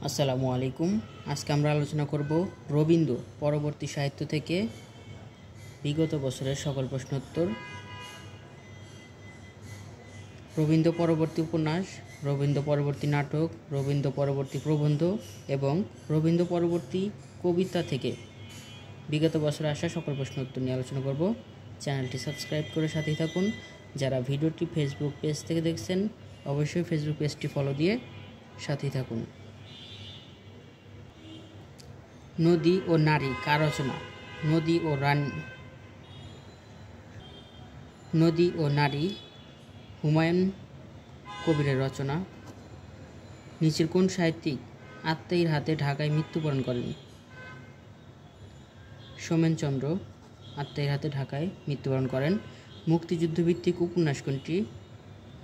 আসসালামু আলাইকুম। আজকে আমরা আলোচনা করব রবীন্দ্র পরবর্তী সাহিত্য থেকে বিগত বছরের সকল প্রশ্নোত্তর। রবীন্দ্র পরবর্তী উপন্যাস, রবীন্দ্র পরবর্তী নাটক, রবীন্দ্র পরবর্তী প্রবন্ধ এবং রবীন্দ্র পরবর্তী কবিতা থেকে বিগত বছরে আসা সকল প্রশ্নোত্তর নিয়ে আলোচনা করব। চ্যানেলটি সাবস্ক্রাইব করে সাথেই থাকুন। যারা ভিডিওটি ফেসবুক পেজ থেকে দেখছেন অবশ্যই ফেসবুক পেজটি ফলো দিয়ে সাথেই থাকুন। নদী ও নারী কার রচনা? নদী ও নারী হুমায়ুন কবিরের রচনা। নিচের কোন সাহিত্যিক আত্মাইয়ের হাতে ঢাকায় মৃত্যুবরণ করেন? সোমেনচন্দ্র আত্মাইয়ের হাতে ঢাকায় মৃত্যুবরণ করেন। মুক্তিযুদ্ধভিত্তিক উপন্যাস কোনটি?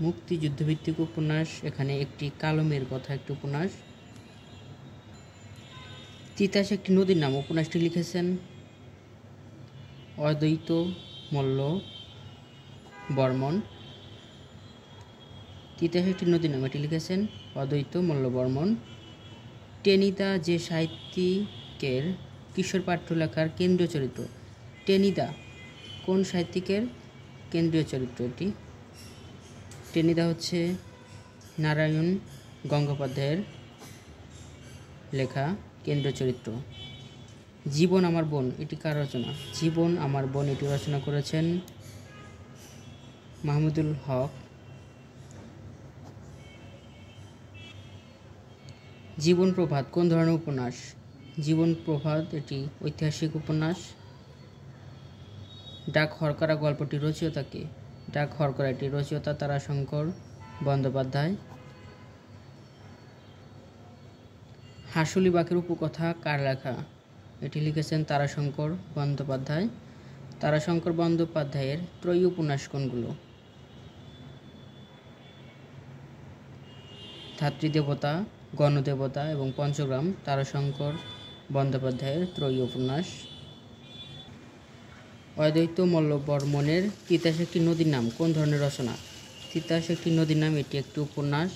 মুক্তিযুদ্ধভিত্তিক উপন্যাস এখানে একটি কালো মেয়ের কথা একটি উপন্যাস। তিতাস একটি নদীর নাম উপন্যাসটি লিখেছেন অদ্বৈত মল্ল বর্মন। তিতাস একটি নদীর নাম এটি লিখেছেন অদ্বৈত মল্ল বর্মন। টেনিদা যে সাহিত্যিকের কিশোর পাঠ্য লেখার কেন্দ্রীয় চরিত্র? টেনিদা কোন সাহিত্যিকের কেন্দ্রীয় চরিত্র? এটি টেনিদা হচ্ছে নারায়ণ গঙ্গোপাধ্যায়ের লেখা কেন্দ্রীয় চরিত্র। জীবন আমার বোন এটি কার রচনা? জীবন আমার বোন এটি রচনা করেছেন মাহমুদুল হক। জীবন প্রভাত কোন ধরনের উপন্যাস? জীবন প্রভাত এটি ঐতিহাসিক উপন্যাস। ডাক হরকরা গল্পটি রচয়িতা কে? ডাক হরকরা এটি রচয়িতা তারাশঙ্কর বন্দ্যোপাধ্যায়। হাসুলি বাঁকের উপকথা কার লেখা? এটি লিখেছেন তারাশঙ্কর বন্দ্যোপাধ্যায়। তারাশঙ্কর বন্দ্যোপাধ্যায়ের ত্রয়ী উপন্যাস কোনগুলো? ধাত্রীদেবতা, গণদেবতা এবং পঞ্চগ্রাম তারাশঙ্কর বন্দ্যোপাধ্যায়ের ত্রয়ী উপন্যাস। অদ্বৈত মল্ল বর্মনের তিতাস একটি নদীর নাম কোন ধরনের রচনা? তিতাস একটি নদীর নাম এটি একটি উপন্যাস।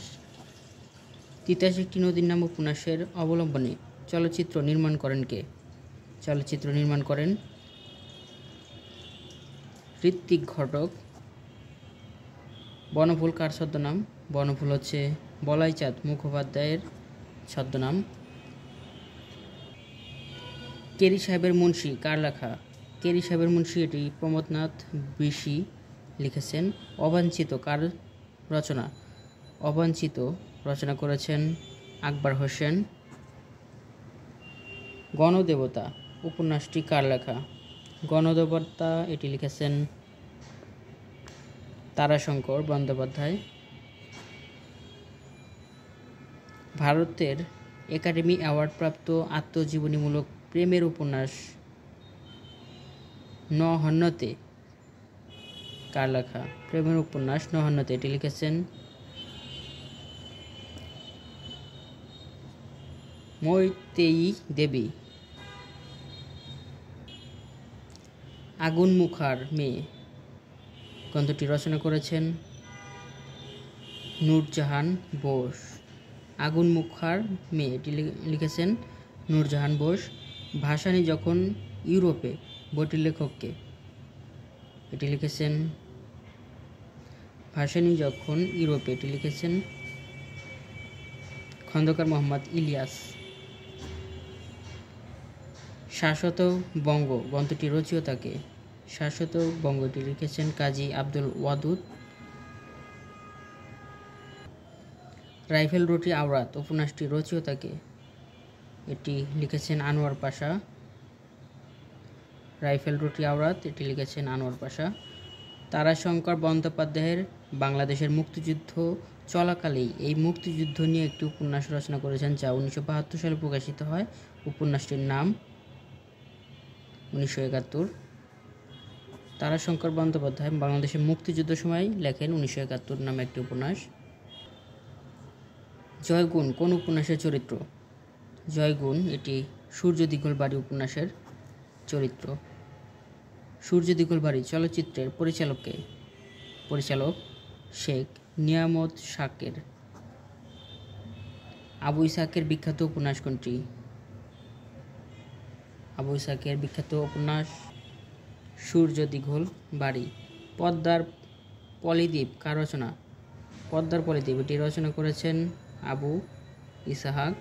তিতাস একটি নদীর নাম উপন্যাসের অবলম্বনে চলচ্চিত্র নির্মাণ করেন কে? চলচ্চিত্র নির্মাণ করেন ঋত্বিক ঘটক। বনফুল কার ছদ্মনাম? বনফুল হচ্ছে বলাইচাঁদ মুখোপাধ্যায়ের ছদ্মনাম। কেরি সাহেবের মুন্সি কার লেখা? কেরি সাহেবের মুন্সি এটি প্রমথনাথ বিশি লিখেছেন। অবাঞ্ছিত কার রচনা? অবাঞ্ছিত রচনা করেছেন আকবর হোসেন। গণদেবতা উপন্যাসটি কার লেখা? গণদেবতা এটি লিখেছেন তারাশঙ্কর বন্দ্যোপাধ্যায়। ভারতের একাডেমি অ্যাওয়ার্ড প্রাপ্ত আত্মজীবনীমূলক প্রেমের উপন্যাস নহন্যতে কার লেখা? প্রেমের উপন্যাস নহন্যতে এটি লিখেছেন মৈত্রেয়ী দেবী। আগুন মুখার মেয়ে গ্রন্থটি রচনা করেছেন নূরজাহান বোস। আগুন মুখার মেয়ে এটি লিখেছেন নূরজাহান বোস। ভাসানী যখন ইউরোপে বইটির লেখককে? এটি লিখেছেন ভাসানী যখন ইউরোপে এটি লিখেছেন খন্দকার মোহাম্মদ ইলিয়াস। শাশ্বত বঙ্গ গ্রন্থটি রচয়িতা কে? শাশ্বত বঙ্গটি লিখেছেন কাজী আব্দুল ওয়াদুদ। রাইফেল রুটি আওরাত উপন্যাসটি রচয়িতা কে? এটি লিখেছেন আনোয়ার পাশা। রাইফেল রুটি আওরাত এটি লিখেছেন আনোয়ার পাশা। তারাশঙ্কর বন্দ্যোপাধ্যায়ের বাংলাদেশের মুক্তিযুদ্ধ চলাকালেই এই মুক্তিযুদ্ধ নিয়ে একটি উপন্যাস রচনা করেছেন যা 1972 সালে প্রকাশিত হয়। উপন্যাসটির নাম 1971। তারাশঙ্কর বন্দ্যোপাধ্যায় বাংলাদেশের মুক্তিযুদ্ধ সময় লেখেন 1971 নামে একটি উপন্যাস। জয়গুণ কোন উপন্যাসের চরিত্র? জয়গুণ এটি সূর্য দিগলবাড়ি উপন্যাসের চরিত্র। সূর্য দিগলবাড়ি চলচ্চিত্রের পরিচালক কে? পরিচালক শেখ নিয়ামত শাকের। আবু ইসহাকের বিখ্যাত উপন্যাস কোনটি? আবু ইসহাকের বিখ্যাত উপন্যাস সূর্য দীঘল বাড়ি। পদ্মার পলিদ্বীপ কার রচনা? পদ্মার পলিদ্বীপ এটি রচনা করেছেন আবু ইসহাক।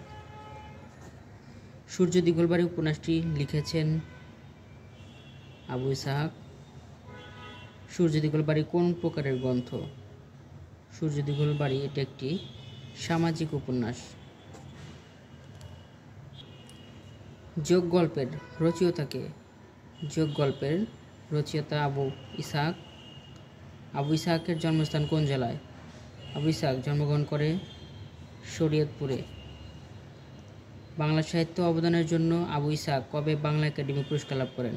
সূর্য দীঘল বাড়ি উপন্যাসটি লিখেছেন আবু ইসহাক। সূর্য দীঘল বাড়ি কোন প্রকারের গ্রন্থ? সূর্য দীঘল বাড়ি এটি একটি সামাজিক উপন্যাস। যোগ গল্পের রচয়িতাকে? যোগ গল্পের রচয়িতা আবু ইসহাক। আবু ইসহাকের জন্মস্থান কোন জেলায়? আবু ইসহাক জন্মগ্রহণ করে শরীয়তপুরে। বাংলা সাহিত্য অবদানের জন্য আবু ইসহাক কবে বাংলা একাডেমি পুরস্কার লাভ করেন?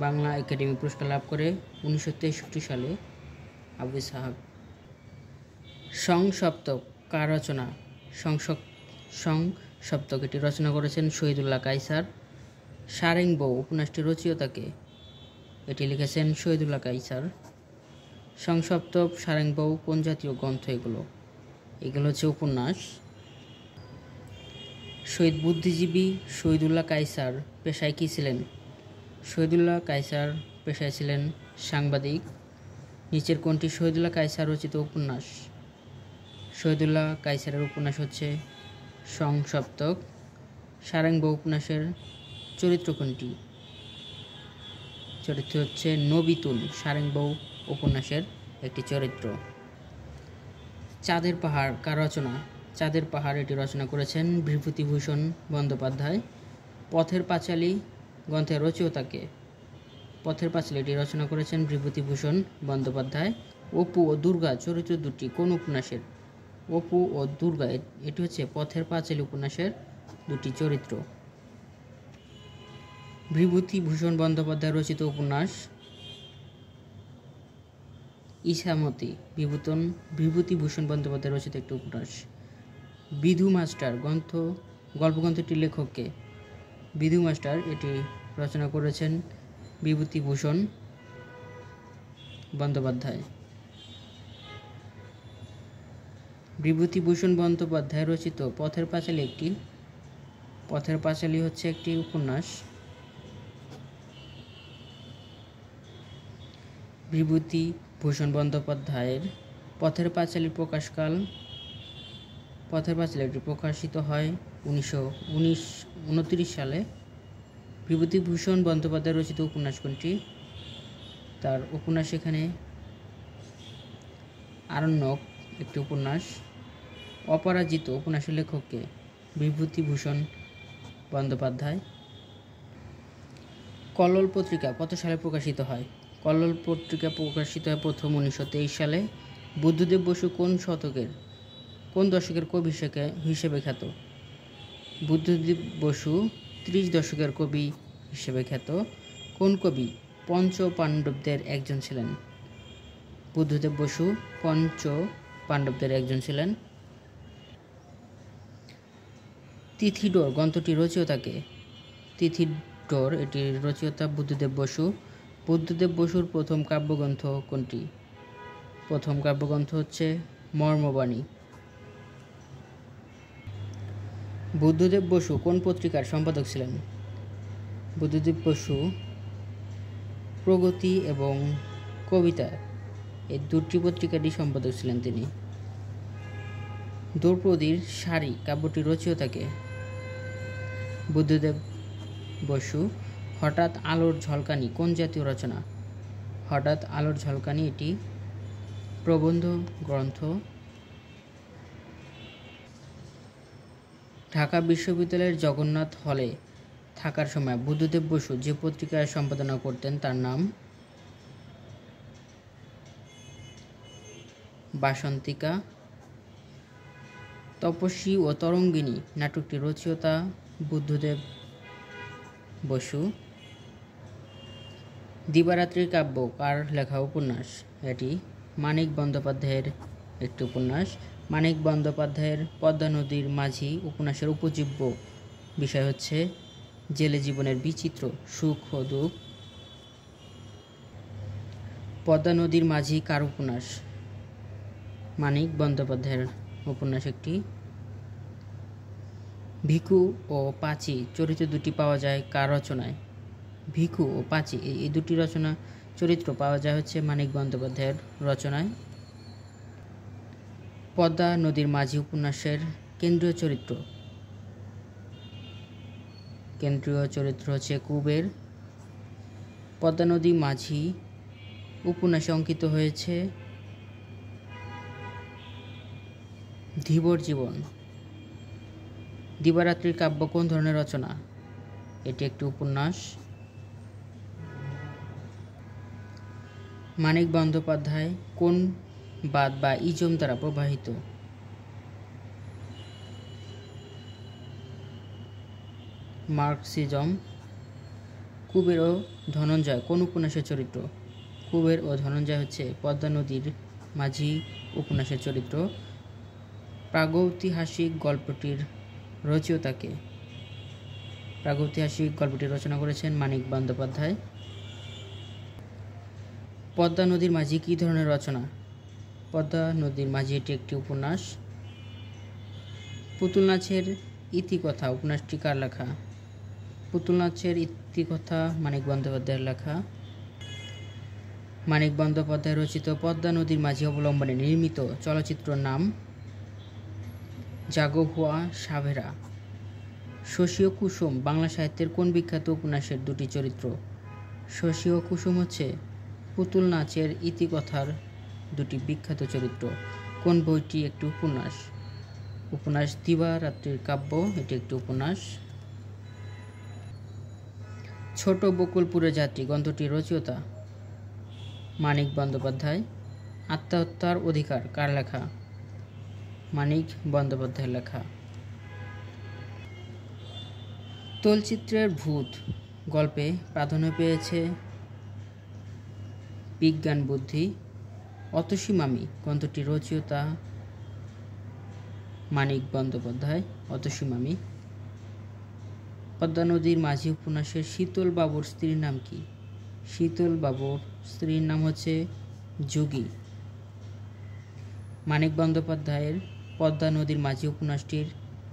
বাংলা একাডেমি পুরস্কার লাভ করে 1963 সালে আবু ইসহাক। সংসপ্তক কার রচনা? সংসপ্তক এটি রচনা করেছেন শহীদুল্লাহ কায়সার। সারেংবউ উপন্যাসটির রচয়িতাকে? এটি লিখেছেন শহীদুল্লাহ কায়সার। সংসপ্তক, সারেংবউ কোন জাতীয় গ্রন্থ এগুলো? এগুলো হচ্ছে উপন্যাস। শহীদ বুদ্ধিজীবী শহীদুল্লাহ কায়সার পেশায় কী ছিলেন? শহীদুল্লাহ কায়সার পেশায় ছিলেন সাংবাদিক। নিচের কোনটি শহীদুল্লাহ কায়সার রচিত উপন্যাস? শহীদুল্লাহ কায়সারের উপন্যাস হচ্ছে সংসপ্তক। সারেংবউ উপন্যাসের চরিত্র কোনটি? চরিত্র হচ্ছে নবিতুল, সারেংবউ উপন্যাসের একটি চরিত্র। চাঁদের পাহাড় কার রচনা? চাঁদের পাহাড় এটি রচনা করেছেন বিভূতিভূষণ বন্দ্যোপাধ্যায়। পথের পাঁচালী গ্রন্থের রচয়িতাকে? পথের পাঁচালী এটি রচনা করেছেন বিভূতিভূষণ বন্দ্যোপাধ্যায়। অপু ও দুর্গা চরিত্র দুটি কোন উপন্যাসের? অপু ও দুর্গা এটি হচ্ছে পথের পাঁচালী উপন্যাসের দুটি চরিত্র। বিভূতিভূষণ বন্দ্যোপাধ্যায় রচিত উপন্যাস ইছামতি বিভূতিভূষণ বন্দ্যোপাধ্যায় রচিত একটি উপন্যাস। বিধু মাস্টার গল্পগ্রন্থটির লেখককে? বিধু মাস্টার এটি রচনা করেছেন বিভূতিভূষণ বন্দ্যোপাধ্যায়। বিভূতিভূষণ বন্দ্যোপাধ্যায় রচিত পথের পাঁচালী হচ্ছে একটি উপন্যাস। বিভূতিভূষণ বন্দ্যোপাধ্যায়ের পথের পাঁচালীর প্রকাশকাল? পথের পাঁচালী এটি প্রকাশিত হয় 1929 সালে। বিভূতিভূষণ বন্দ্যোপাধ্যায় রচিত উপন্যাস কোনটি? তার উপন্যাস এখানে আরণ্যক একটি উপন্যাস। অপরাজিত উপন্যাসের লেখককে? বিভূতিভূষণ বন্দ্যোপাধ্যায়। কল্লোল পত্রিকা কত সালে প্রকাশিত হয়? কল্লোল পত্রিকা প্রকাশিত হয় প্রথম 1923 সালে। বুদ্ধদেব বসু কোন দশকের কবি হিসেবে খ্যাত? বুদ্ধদেব বসু 30 দশকের কবি হিসেবে খ্যাত। কোন কবি পঞ্চ পাণ্ডবদের একজন ছিলেন? বুদ্ধদেব বসু পঞ্চ পাণ্ডবদের একজন ছিলেন। তিথিডোর গ্রন্থটির রচয়িতাকে? তিথিডোর এটির রচয়িতা বুদ্ধদেব বসু। বুদ্ধদেব বসুর প্রথম কাব্যগ্রন্থ কোনটি? প্রথম কাব্যগ্রন্থ হচ্ছে মর্মবাণী। বুদ্ধদেব বসু কোন পত্রিকার সম্পাদক ছিলেন? বুদ্ধদেব বসু প্রগতি এবং কবিতা এই দুটি পত্রিকারই সম্পাদক ছিলেন তিনি। দ্রৌপদীর শাড়ি কাব্যটির রচয়িতাকে? বুদ্ধদেব বসু। হঠাৎ আলোর ঝলকানি কোন জাতীয় রচনা? হঠাৎ আলোর ঝলকানি এটি প্রবন্ধ গ্রন্থ। ঢাকা বিশ্ববিদ্যালয়ের জগন্নাথ হলে থাকার সময় বুদ্ধদেব বসু যে পত্রিকার সম্পাদনা করতেন তার নাম? বাসন্তিকা। তপস্বী ও তরঙ্গিনী নাটকটির রচয়িতা বুদ্ধদেব বসু। দিবারাত্রির কাব্য কার লেখা উপন্যাস? এটি মানিক বন্দ্যোপাধ্যায়ের একটি উপন্যাস। মানিক বন্দ্যোপাধ্যায়ের পদ্মা নদীর মাঝি উপন্যাসের উপজীব্য বিষয় হচ্ছে জেলে জীবনের বিচিত্র সুখ ও দুঃখ। পদ্মা নদীর মাঝি কার উপন্যাস? মানিক বন্দ্যোপাধ্যায়ের উপন্যাস একটি। ভিখু ও পাঁচি চরিত্র দুটি পাওয়া যায় কার রচনায়? ভিখু ও পাঁচি এই দুটি রচনা চরিত্র পাওয়া যায় হচ্ছে মানিক বন্দ্যোপাধ্যায়ের রচনায়। পদ্মা নদীর মাঝি উপন্যাসের কেন্দ্রীয় চরিত্র হচ্ছে কুবের। পদ্মা নদী মাঝি উপন্যাসে অঙ্কিত হয়েছে ধীবর জীবন। দিবারাত্রির কাব্য কোন ধরনের রচনা? এটি একটি উপন্যাস। মানিক বন্দ্যোপাধ্যায় কোন বাদ বা ইজম দ্বারা প্রভাবিত? মার্কসিজম। কুবের ও ধনঞ্জয় কোন উপন্যাসের চরিত্র? কুবের ও ধনঞ্জয় হচ্ছে পদ্মা নদীর মাঝি উপন্যাসের চরিত্র। প্রাগৈতিহাসিক গল্পটির রচয়িতাকে? প্রাগৈতিহাসিক গল্পটি রচনা করেছেন মানিক বন্দ্যোপাধ্যায়। পদ্মা নদীর মাঝি কী ধরনের রচনা? পদ্মা নদীর মাঝি এটি একটি উপন্যাস। পুতুল নাচের ইতিকথা উপন্যাসটি কার লেখা? পুতুল নাচের ইতিকথা মানিক বন্দ্যোপাধ্যায়ের লেখা। মানিক বন্দ্যোপাধ্যায় রচিত পদ্মা নদীর মাঝি অবলম্বনে নির্মিত চলচ্চিত্রের নাম? জাগো হুয়া সাভেরা। শশী ও কুসুম বাংলা সাহিত্যের কোন বিখ্যাত উপন্যাসের দুটি চরিত্র? শশী ও কুসুম হচ্ছে পুতুল নাচের ইতিকথার দুটি বিখ্যাত চরিত্র। কোন বইটি একটি উপন্যাস? উপন্যাস দিবারাত্রির কাব্য এটি একটি উপন্যাস। ছোট বকুলপুরের যাত্রী গ্রন্থটির রচয়িতা? মানিক বন্দ্যোপাধ্যায়। আত্মহত্যার অধিকার কার লেখা? মানিক বন্দ্যোপাধ্যায়ের লেখা। তৈলচিত্রের ভূত গল্পে প্রাধান্য পেয়েছে বিজ্ঞান বুদ্ধি। অতসী মামি গ্রন্থটির রচয়িতা? মানিক বন্দ্যোপাধ্যায়। অতসী মামি। পদ্মা নদীর মাঝি উপন্যাসের শীতল বাবুর স্ত্রীর নাম কি? শীতল বাবুর স্ত্রীর নাম হচ্ছে যোগী। মানিক বন্দ্যোপাধ্যায়ের পদ্মা নদীর মাঝি উপন্যাসটির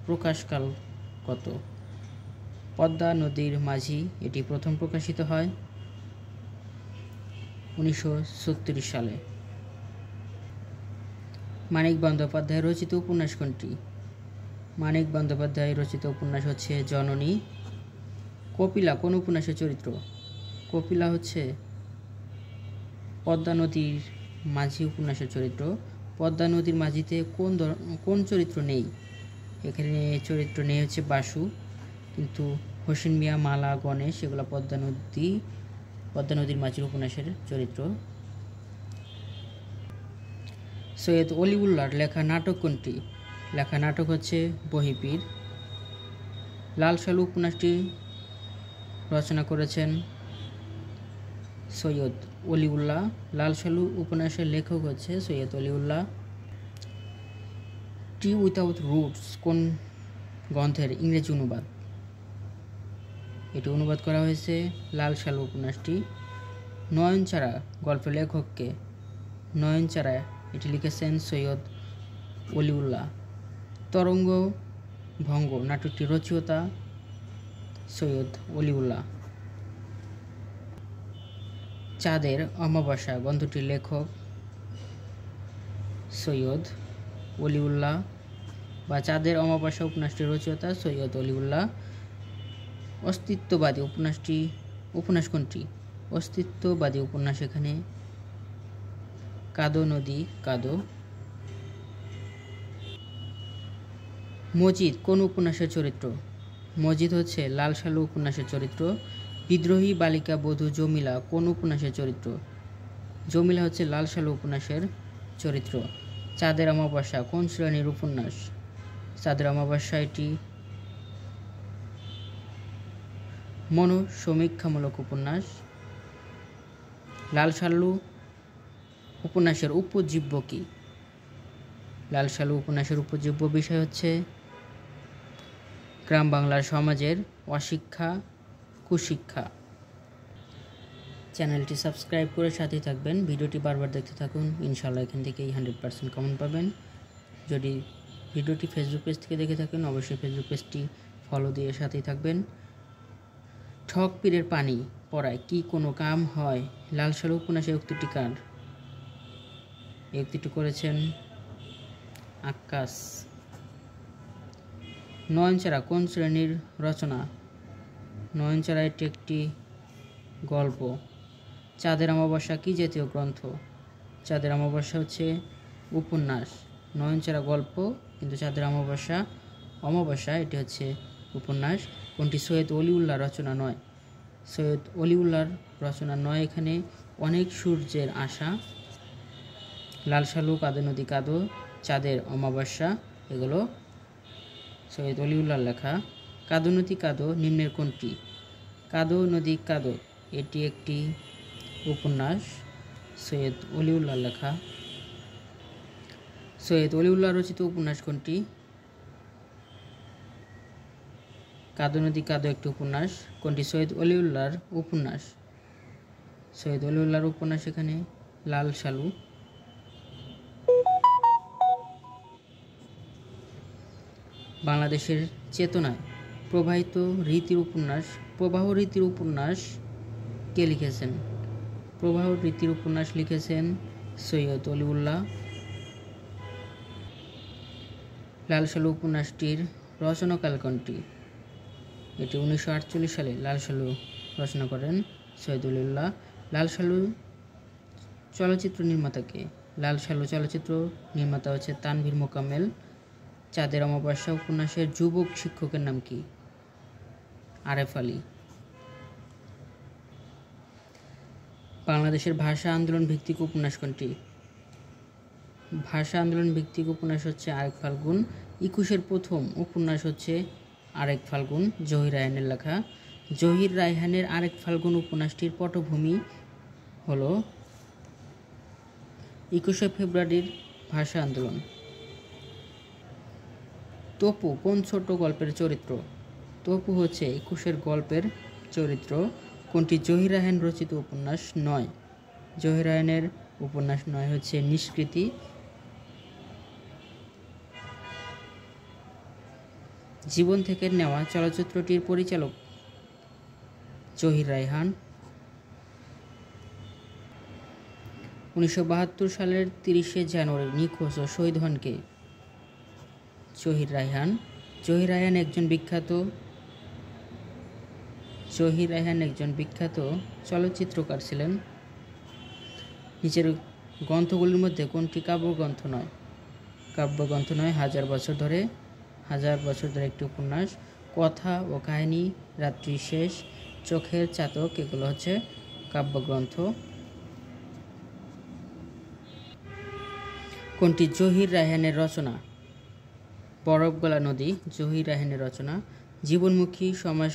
প্রকাশকাল কত? পদ্মা নদীর মাঝি এটি প্রথম প্রকাশিত হয় 1936 সালে। মানিক বন্দ্যোপাধ্যায় রচিত উপন্যাস কোনটি? মানিক বন্দ্যোপাধ্যায় রচিত উপন্যাস হচ্ছে জননী। কপিলা কোন উপন্যাসের চরিত্র? কপিলা হচ্ছে পদ্মা নদীর মাঝি উপন্যাসের চরিত্র। পদ্মা নদীর মাঝিতে কোন চরিত্র নেই? এখানে চরিত্র নেই হচ্ছে বাসু, কিন্তু হোসেন মিয়া, মালা, গণেশ এগুলো পদ্মা নদীর মাঝির উপন্যাসের চরিত্র। সৈয়দ অলিউল্লাহর লেখা নাটক কোনটি? লেখা নাটক হচ্ছে বহিপীর। লাল সালু উপন্যাসটি রচনা করেছেন সৈয়দ অলিউল্লাহ। লাল সালু উপন্যাসের লেখক হচ্ছে Syed Waliullah. Tree without roots কোন গ্রন্থের ইংরেজি অনুবাদ? এটি অনুবাদ করা হয়েছে লাল সালু উপন্যাসটি। নয়নচারা গল্পের লেখককে? নয়নচারা এটি লিখেছেন সৈয়দ অলিউল্লাহ। তরঙ্গ ভঙ্গ নাটকটি রচয়িতা? সৈয়দ অলিউল্লাহ। চাঁদের অমাবস্যা গ্রন্থটির লেখক? সৈয়দ অলিউল্লাহ, বা চাঁদের অমাবস্যা উপন্যাসটির রচয়িতা সৈয়দ অলিউল্লাহ। অস্তিত্ববাদী উপন্যাস কোনটি? অস্তিত্ববাদী উপন্যাস এখানে কাদো নদী কাদো। মজিদ কোন উপন্যাসের চরিত্র? মজিদ হচ্ছে লাল সালু উপন্যাসের চরিত্র। বিদ্রোহী বালিকা বধূ জমিলা কোন উপন্যাসের চরিত্র? জমিলা হচ্ছে লাল সালু উপন্যাসের চরিত্র। চাঁদের অমাবস্যা কোন শ্রেণীর উপন্যাস? চাঁদের অমাবস্যা এটি মনোসমীক্ষামূলক উপন্যাস। লাল সালু উপন্যাসের উপজীব্য কি? লাল সালু উপন্যাসের উপজীব্য বিষয় হচ্ছে গ্রাম বাংলার সমাজের অশিক্ষা, কুশিক্ষা। চ্যানেলটি সাবস্ক্রাইব করে সাথে থাকবেন। ভিডিওটি বারবার দেখতে থাকুন, ইনশাআল্লাহ এখান থেকেই 100% কমন পাবেন। যদি ভিডিওটি ফেসবুক পেজ থেকে দেখে থাকেন অবশ্যই ফেসবুক পেজটি ফলো দিয়ে সাথেই থাকবেন। ঠক পীরের পানি পড়ায় কি কোনো কাম হয়? লাল সালু উপন্যাসের উক্তিটি কার? এই উক্তিটি করেছেন আক্কাস। নয়নচারা কোন শ্রেণীর রচনা? নয়নচারা এটি একটি গল্প। চাঁদের অমাবস্যা কি জাতীয় গ্রন্থ? চাঁদের অমাবস্যা হচ্ছে উপন্যাস। নয়নচারা গল্প, কিন্তু চাঁদের অমাবস্যা এটি হচ্ছে উপন্যাস। কোনটি সৈয়দ অলিউল্লাহ রচনা নয়? সৈয়দ অলিউল্লাহর রচনা নয় এখানে অনেক সূর্যের আশা, লাল সালু, কাদো নদী কাদো, চাঁদের অমাবস্যা এগুলো সৈয়দ অলিউল্লাহর লেখা। কাদো নদী কাদো নিম্নের কোনটি? কাদো নদী কাদো এটি একটি উপন্যাস, সৈয়দ অলিউল্লাহর লেখা। সৈয়দ অলিউল্লাহ রচিত উপন্যাস কোনটি? কাদো নদী কাদো একটি উপন্যাস। কোনটি সৈয়দ অলিউল্লাহর উপন্যাস? সৈয়দ অলিউল্লাহর উপন্যাস এখানে লাল সালু। বাংলাদেশের চেতনায় প্রবাহ রীতির উপন্যাস কে লিখেছেন? প্রবাহ রীতির উপন্যাস লিখেছেন সৈয়দ অলিউল্লাহ। লাল সালু উপন্যাসটির রচনাকাল কোনটি? এটি 1948 সালে লাল সালু রচনা করেন সৈয়দ অলিউল্লাহ। লাল সালু চলচ্চিত্র নির্মাতাকে? লাল সালু চলচ্চিত্র নির্মাতা হচ্ছে তানভীর মোকাম্মেল। চাঁদের অমাবস্যা উপন্যাসের যুবক শিক্ষকের নাম কি? আরেফ আলী। বাংলাদেশের ভাষা আন্দোলন ভিত্তিক উপন্যাস কোনটি? ভাষা আন্দোলন ভিত্তিক উপন্যাস হচ্ছে আরেক ফাল্গুন। 21-এর প্রথম উপন্যাস হচ্ছে আরেক ফাল্গুন, জহির রায়হানের লেখা। জহির রায়হানের আরেক ফাল্গুন উপন্যাসটির পটভূমি হল 21শে ফেব্রুয়ারির ভাষা আন্দোলন। তপু কোন ছোট গল্পের চরিত্র? তপু হচ্ছে 21-এর গল্পের চরিত্র। কোনটি জহির রায়হান রচিত উপন্যাস নয়? জহির রায়হানের উপন্যাস নয় হচ্ছে নিষ্কৃতি। জীবন থেকে নেওয়া চলচ্চিত্রটির পরিচালক জহির রায়হান। 1972 সালের 30শে জানুয়ারি নিখোঁজ ও শহীদ হন কে? জহির রায়হান। জহির রায়হান একজন বিখ্যাত চলচ্চিত্রকার ছিলেন। নিচের গ্রন্থগুলির মধ্যে কোনটি কাব্যগ্রন্থ নয়? কাব্যগ্রন্থ নয় হাজার বছর ধরে একটি উপন্যাস। কথা ও কাহিনী, রাত্রি শেষ, চোখের চাতক এগুলো হচ্ছে কাব্যগ্রন্থ। কোনটি জহির রায়হানের রচনা? বরফ গলা নদী জহির রায়হানের রচনা। জীবনমুখী সমাজ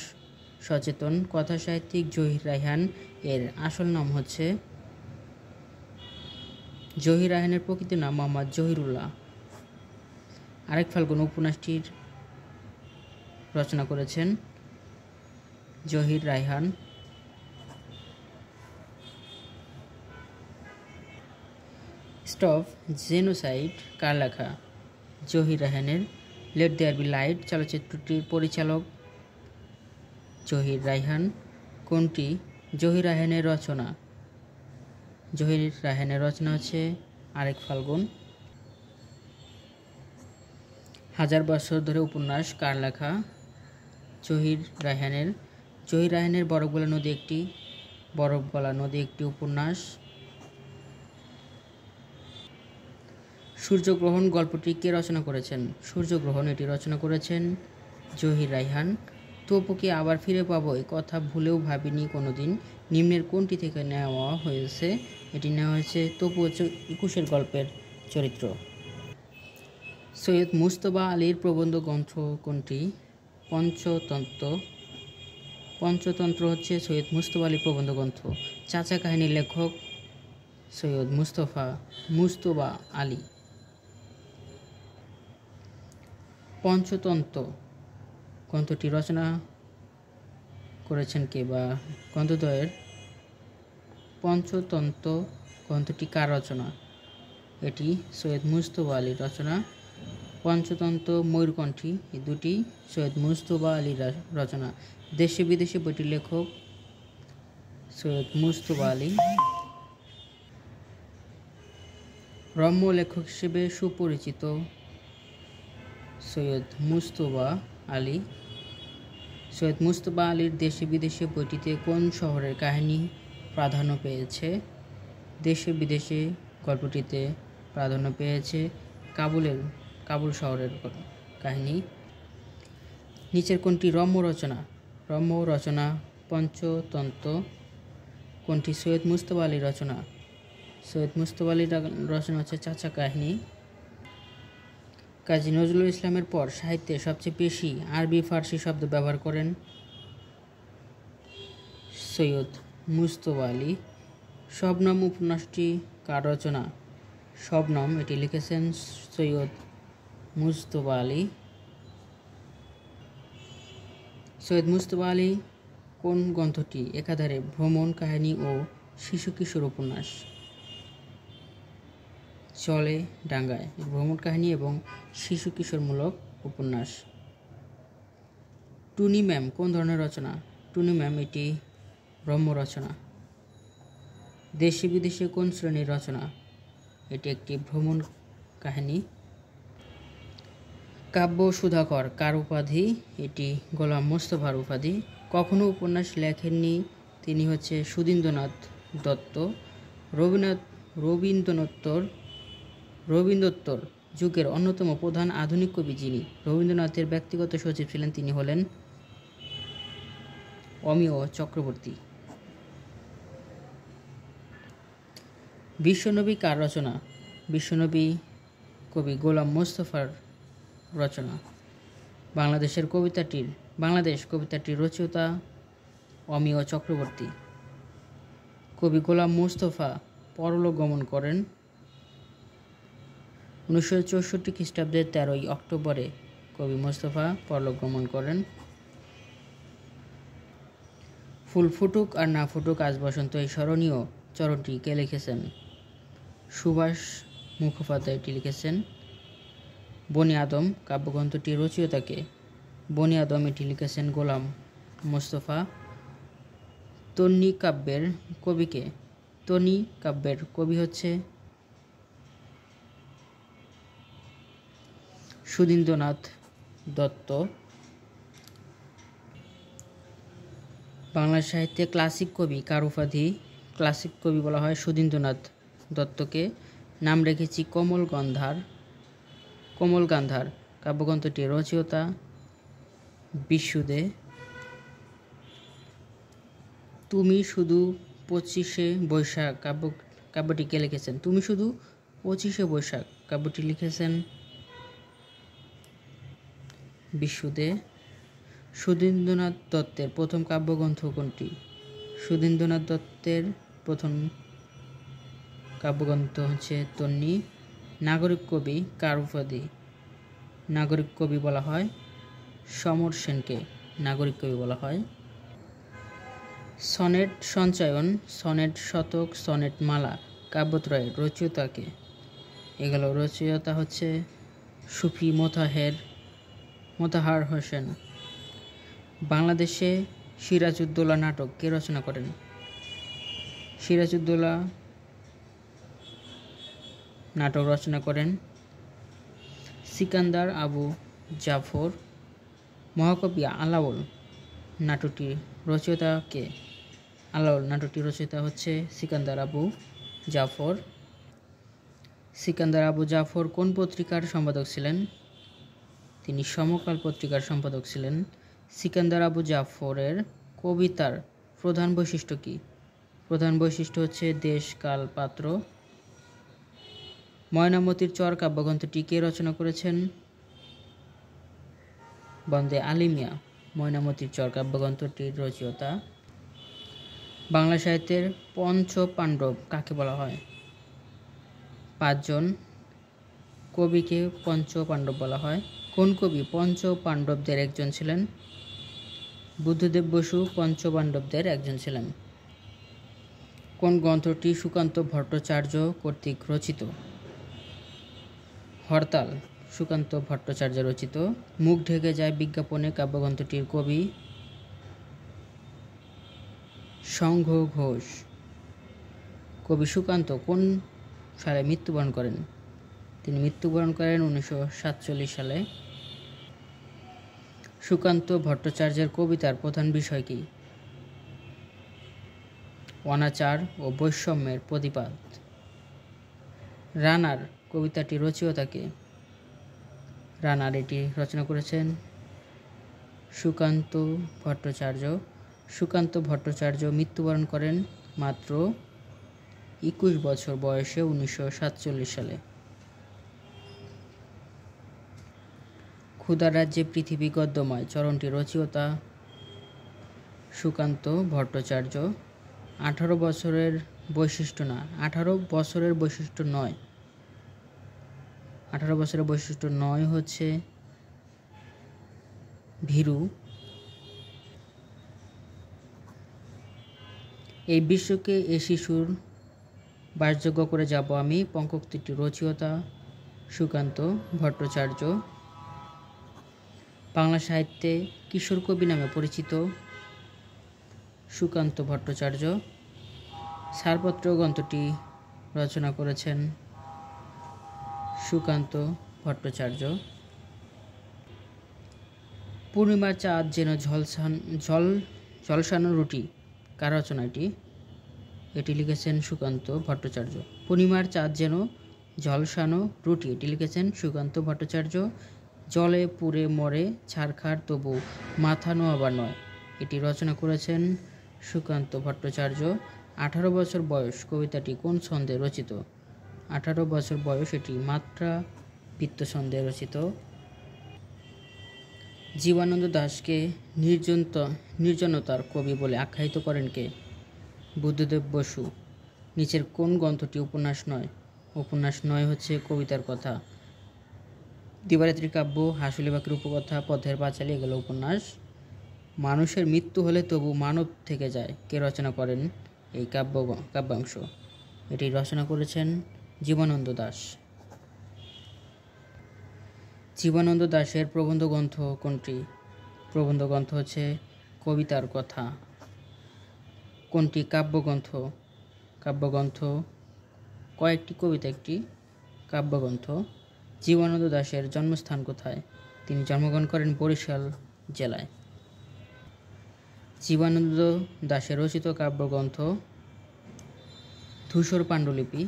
সচেতন কথা সাহিত্যিক জহির রায়হান এর আসল নাম হচ্ছে? জহির রায়হানের প্রকৃত নাম মোহাম্মদ জহিরুল্লাহ। আরেক ফাল্গুন উপন্যাসটির রচনা করেছেন জহির রায়হান। স্টপ জেনোসাইড কার লেখা? জহির রায়হানের। লেট দেয়ার বি লাইট চলচ্চিত্রটির পরিচালক জহির রায়হান। কোনটি জহির রায়হানের রচনা? জহির রায়হানের রচনা হচ্ছে আরেক ফাল্গুন। হাজার বছর ধরে উপন্যাস কার লেখা? জহির রায়হানের। জহির রায়হানের বরফ গলা নদী একটি উপন্যাস। সূর্যগ্রহণ গল্পটি কে রচনা করেছেন? সূর্যগ্রহণ এটি রচনা করেছেন জহির রায়হান। তপুকে আবার ফিরে পাবো এ কথা ভুলেও ভাবিনি কোনোদিন নিম্নের কোনটি থেকে নেওয়া হয়েছে? এটি নেওয়া হয়েছে তপু হচ্ছে 21-এর গল্পের চরিত্র। সৈয়দ মুজতবা আলীর প্রবন্ধ গ্রন্থ কোনটি? পঞ্চতন্ত্র হচ্ছে সৈয়দ মুজতবা আলীর প্রবন্ধ গ্রন্থ। চাচা কাহিনীর লেখক সৈয়দ মুজতবা আলী। পঞ্চতন্ত্র গ্রন্থটি রচনা করেছেন কে, বা গ্রন্থদ্বয়ের পঞ্চতন্ত্র গ্রন্থটি কার রচনা? এটি সৈয়দ মুজতবা আলীর রচনা। পঞ্চতন্ত্র ময়ূরকণ্ঠী এই দুটি সৈয়দ মুজতবা আলীর রচনা। দেশে বিদেশে বইটির লেখক সৈয়দ মুজতবা আলী। রম্য লেখক হিসেবে সুপরিচিত সৈয়দ মুজতবা আলী। সৈয়দ মুজতবা আলীর দেশে বিদেশে বইটিতে কোন শহরের কাহিনী প্রাধান্য পেয়েছে? দেশে বিদেশে গল্পটিতে প্রাধান্য পেয়েছে কাবুল শহরের কাহিনী। নিচের কোনটি রম্য রচনা? রম্য রচনা পঞ্চতন্ত্র। কোনটি সৈয়দ মুজতবা আলীর রচনা? সৈয়দ মুজতবা আলীর রচনা হচ্ছে চাচা কাহিনী। কাজী নজরুল ইসলামের পর সাহিত্যে সবচেয়ে বেশি আরবি ফার্সি শব্দ ব্যবহার করেন সৈয়দ মুজতবা আলী। শবনম উপন্যাসটি কার রচনা? শবনম এটি লিখেছেন সৈয়দ মুজতবা আলী। সৈয়দ মুজতবা আলী কোন গ্রন্থটি একাধারে ভ্রমণ কাহিনী ও শিশু কিশোর উপন্যাস? চলে ডাঙ্গায় ভ্রমণ কাহিনী এবং শিশু কিশোরমূলক উপন্যাস। টুনি ম্যাম কোন ধরনের রচনা? টুনি ম্যাম এটি রম্য রচনা। দেশে বিদেশে কোন শ্রেণীর রচনা? এটি একটি ভ্রমণ কাহিনী। কাব্য সুধাকর কার উপাধি? এটি গোলাম মোস্তফার উপাধি। কখনো উপন্যাস লেখেননি তিনি হচ্ছে সুধীন্দ্রনাথ দত্ত। রবীন্দ্রোত্তর যুগের অন্যতম প্রধান আধুনিক কবি যিনি রবীন্দ্রনাথের ব্যক্তিগত সচিব ছিলেন তিনি হলেন অমিয় চক্রবর্তী। বিশ্বনবী কার রচনা? বিশ্বনবী কবি গোলাম মোস্তফার রচনা। বাংলাদেশ কবিতাটির রচয়িতা অমিয় চক্রবর্তী। কবি গোলাম মোস্তফা পরলোক গমন করেন 1964 খ্রিস্টাব্দের 13 অক্টোবরে কবি মোস্তফা পরলোক গমন করেন। ফুল ফুটুক আর না ফুটুক আজ বসন্ত এই স্মরণীয় চরণটি কে লিখেছেন? সুভাষ মুখোপাধ্যায় এটি লিখেছেন। বনি আদম কাব্যগ্রন্থটির রচয়িতাকে? বনি আদম এটি লিখেছেন গোলাম মোস্তফা। তন্বী কাব্যের কবিকে? তন্বী কাব্যের কবি হচ্ছে সুধীন্দ্রনাথ দত্ত। বাংলা সাহিত্যে ক্লাসিক কবি কার উপাধি? ক্লাসিক কবি বলা হয় সুধীন্দ্রনাথ দত্তকে। নাম রেখেছি কোমল গান্ধার কাব্যগ্রন্থটির রচয়িতা বিশুদে। তুমি শুধু 25শে বৈশাখ কাব্যটি কে লিখেছেন? তুমি শুধু 25শে বৈশাখ কাব্যটি লিখেছেন বিশুদে। সুধীন্দ্রনাথ দত্তের প্রথম কাব্যগ্রন্থ কোনটি? সুধীন্দ্রনাথ দত্তের প্রথম কাব্যগ্রন্থ হচ্ছে তন্বী। নাগরিক কবি কার উপাধি? নাগরিক কবি বলা হয় সমর সেনকে নাগরিক কবি বলা হয়। সনেট সঞ্চয়ন, সনেট শতক, সনেট মালা কাব্যত্রয়ের রচয়িতাকে? এগুলো রচয়িতা হচ্ছে সুফি মোতাহার হোসেন। বাংলাদেশে সিরাজউদ্দৌলা নাটক কে রচনা করেন? সিরাজউদ্দৌলা নাটক রচনা করেন সিকান্দার আবু জাফর। মহাকবি আলাওল নাটকটির রচয়িতা কে? আলাওল নাটকটির রচয়িতা হচ্ছে সিকান্দার আবু জাফর। সিকান্দার আবু জাফর কোন পত্রিকার সম্পাদক ছিলেন? তিনি সমকাল পত্রিকার সম্পাদক ছিলেন। সিকান্দার আবু জাফরের কবিতার প্রধান বৈশিষ্ট্য কি? প্রধান বৈশিষ্ট্য হচ্ছে দেশ, কাল, পাত্র। ময়নামতির চর কাব্যগ্রন্থটি কে রচনা করেছেন? বন্দে আলী মিয়া ময়নামতির চর কাব্যগ্রন্থটির রচয়িতা। বাংলা সাহিত্যের পঞ্চ পাণ্ডব কাকে বলা হয়? 5 জন কবিকে পঞ্চ পাণ্ডব বলা হয়। কোন কবি পঞ্চ পাণ্ডবদের একজন ছিলেন? বুদ্ধদেব বসু পঞ্চ পাণ্ডবদের একজন ছিলেন। কোন গ্রন্থটি সুকান্ত ভট্টাচার্য কর্তৃক রচিত? হরতাল। সুকান্ত ভট্টাচার্য রচিত। মুখ ঢেকে যায় বিজ্ঞাপনে কাব্যগ্রন্থটির কবি সংঘ ঘোষ। কবি সুকান্ত কোন সালে মৃত্যুবরণ করেন? তিনি মৃত্যুবরণ করেন 1947 সালে। সুকান্ত ভট্টাচার্যের কবিতার প্রধান বিষয় কি? অনাচার ও বৈষম্যের প্রতিবাদ। রানার কবিতাটি রচয়িতা কে? রানার এটি রচনা করেছেন সুকান্ত ভট্টাচার্য। সুকান্ত ভট্টাচার্য মৃত্যুবরণ করেন মাত্র 21 বছর বয়সে 1947 সালে। ক্ষুধা রাজ্যে পৃথিবী গদ্যময় চরণটি রচয়িতা সুকান্ত ভট্টাচার্য। 18 বছরের বৈশিষ্ট্য না, 18 বছরের বৈশিষ্ট্য নয়, 18 বছরের বৈশিষ্ট্য নয় হচ্ছে ভীরু। এই বিশ্বকে এ শিশুর বাসযোগ্য করে যাব আমি পঙ্কোক্তিটি রচয়িতা সুকান্ত ভট্টাচার্য। বাংলা সাহিত্যে কিশোর কবি নামে পরিচিত সুকান্ত ভট্টাচার্য। ছাড়পত্র গ্রন্থটি রচনা করেছেন সুকান্ত ভট্টাচার্য। পূর্ণিমার চাঁদ যেন ঝলসানো রুটি, কার রচনা এটি? এটি লিখেছেন সুকান্ত ভট্টাচার্য। পূর্ণিমার চাঁদ যেন ঝলসানো রুটি, এটি লিখেছেন সুকান্ত ভট্টাচার্য। জলে পুড়ে মরে ছারখার তবু মাথা নোয়াবার নয়, এটি রচনা করেছেন সুকান্ত ভট্টাচার্য। 18 বছর বয়স কবিতাটি কোন ছন্দে রচিত? 18 বছর বয়স এটি মাত্রা বৃত্ত ছন্দে রচিত। জীবনানন্দ দাশকে নির্জনতার কবি বলে আখ্যায়িত করেন কে? বুদ্ধদেব বসু। নিচের কোন গ্রন্থটি উপন্যাস নয়? উপন্যাস নয় হচ্ছে কবিতার কথা। দিবারাত্রি কাব্য, হাসুলি বাঁকের উপকথা, পথের পাঁচালী এগুলো উপন্যাস। মানুষের মৃত্যু হলে তবু মানব থেকে যায়, কে রচনা করেন এই কাব্যাংশ? এটি রচনা করেছেন জীবনানন্দ দাশ। জীবনানন্দ দাশের প্রবন্ধ গ্রন্থ কোনটি? প্রবন্ধ গ্রন্থ হচ্ছে কবিতার কথা। কোনটি কাব্যগ্রন্থ? কাব্যগ্রন্থ কয়েকটি কবিতা একটি কাব্যগ্রন্থ। জীবনানন্দ দাশের জন্মস্থান কোথায়? তিনি জন্মগ্রহণ করেন বরিশাল জেলায়। জীবনানন্দ দাশের রচিত কাব্যগ্রন্থ ধূসর পাণ্ডুলিপি।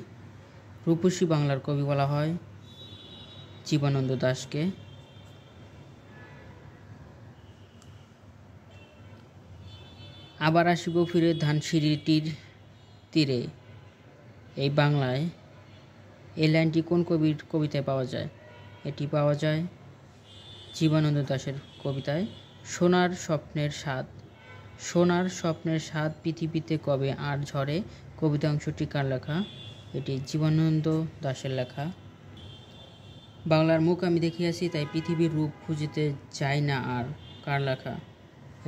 রূপসী বাংলার কবি বলা হয় জীবনানন্দ দাশকে। আবার আসিব ফিরে ধানসিঁড়িটির তীরে, এই বাংলায়, এই লাইনটি কোন কবির কবিতায় পাওয়া যায়? এটি পাওয়া যায় জীবনানন্দ দাশের কবিতায়। সোনার স্বপ্নের স্বাদ, সোনার স্বপ্নের স্বাদ পৃথিবীতে কবে আর ঝরে, কবিতা অংশটি কার লেখা? এটি জীবনানন্দ দাশের লেখা। বাংলার মুখ আমি দেখিয়াছি তাই পৃথিবীর রূপ খুঁজিতে যাই না আর, কার লেখা?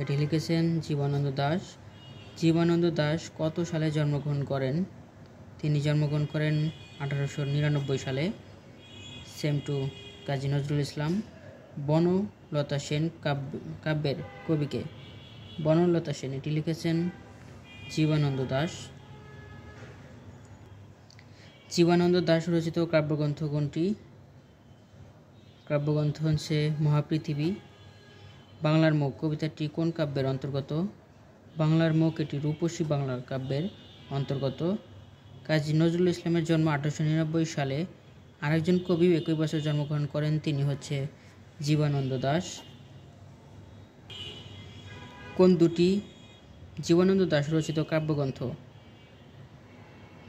এটি লিখেছেন জীবনানন্দ দাশ। জীবনানন্দ দাশ কত সালে জন্মগ্রহণ করেন? তিনি জন্মগ্রহণ করেন 1899 সালে। Same to Kazi Nazrul Islam. বনলতা সেন কাব্যের কবিকে? বনলতা সেন, এটি লিখেছেন জীবনানন্দ দাশ। জীবনানন্দ দাশ রচিত কাব্যগ্রন্থ কোনটি? কাব্যগ্রন্থ হচ্ছে মহাপৃথিবী। বাংলার মুখ কবিতাটি কোন কাব্যের অন্তর্গত? বাংলার মুখ এটি রূপসী বাংলার কাব্যের অন্তর্গত। কাজী নজরুল ইসলামের জন্ম 1899 সালে। আরেকজন কবি একই বছর জন্মগ্রহণ করেন, তিনি হচ্ছে জীবনানন্দ দাশ। কোন দুটি জীবনানন্দ দাশ রচিত কাব্যগ্রন্থ?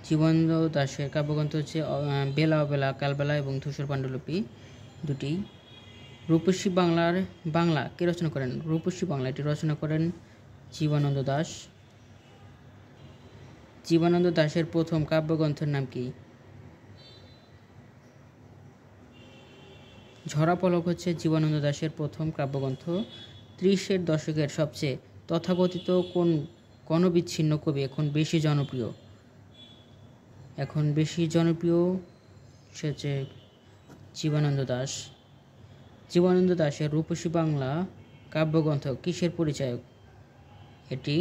জীবনানন্দ দাশের কাব্যগ্রন্থ হচ্ছে বেলা অবেলা, কালবেলা এবং ধূসর পাণ্ডুলিপি দুটি। রূপসী বাংলা কে রচনা করেন? রূপসী বাংলা এটি রচনা করেন জীবনানন্দ দাশ। জীবনানন্দ দাশের প্রথম কাব্যগ্রন্থের নাম কি? ঝরা পলক হচ্ছে জীবনানন্দ দাশের প্রথম কাব্যগ্রন্থ। 30-এর দশকের সবচেয়ে তথাকথিত কোন গণবিচ্ছিন্ন কবি এখন বেশি জনপ্রিয়? এখন বেশি জনপ্রিয় সে হচ্ছে জীবনানন্দ দাশ। জীবনানন্দ দাশের রূপসী বাংলা কাব্যগ্রন্থ কিসের পরিচায়ক? এটি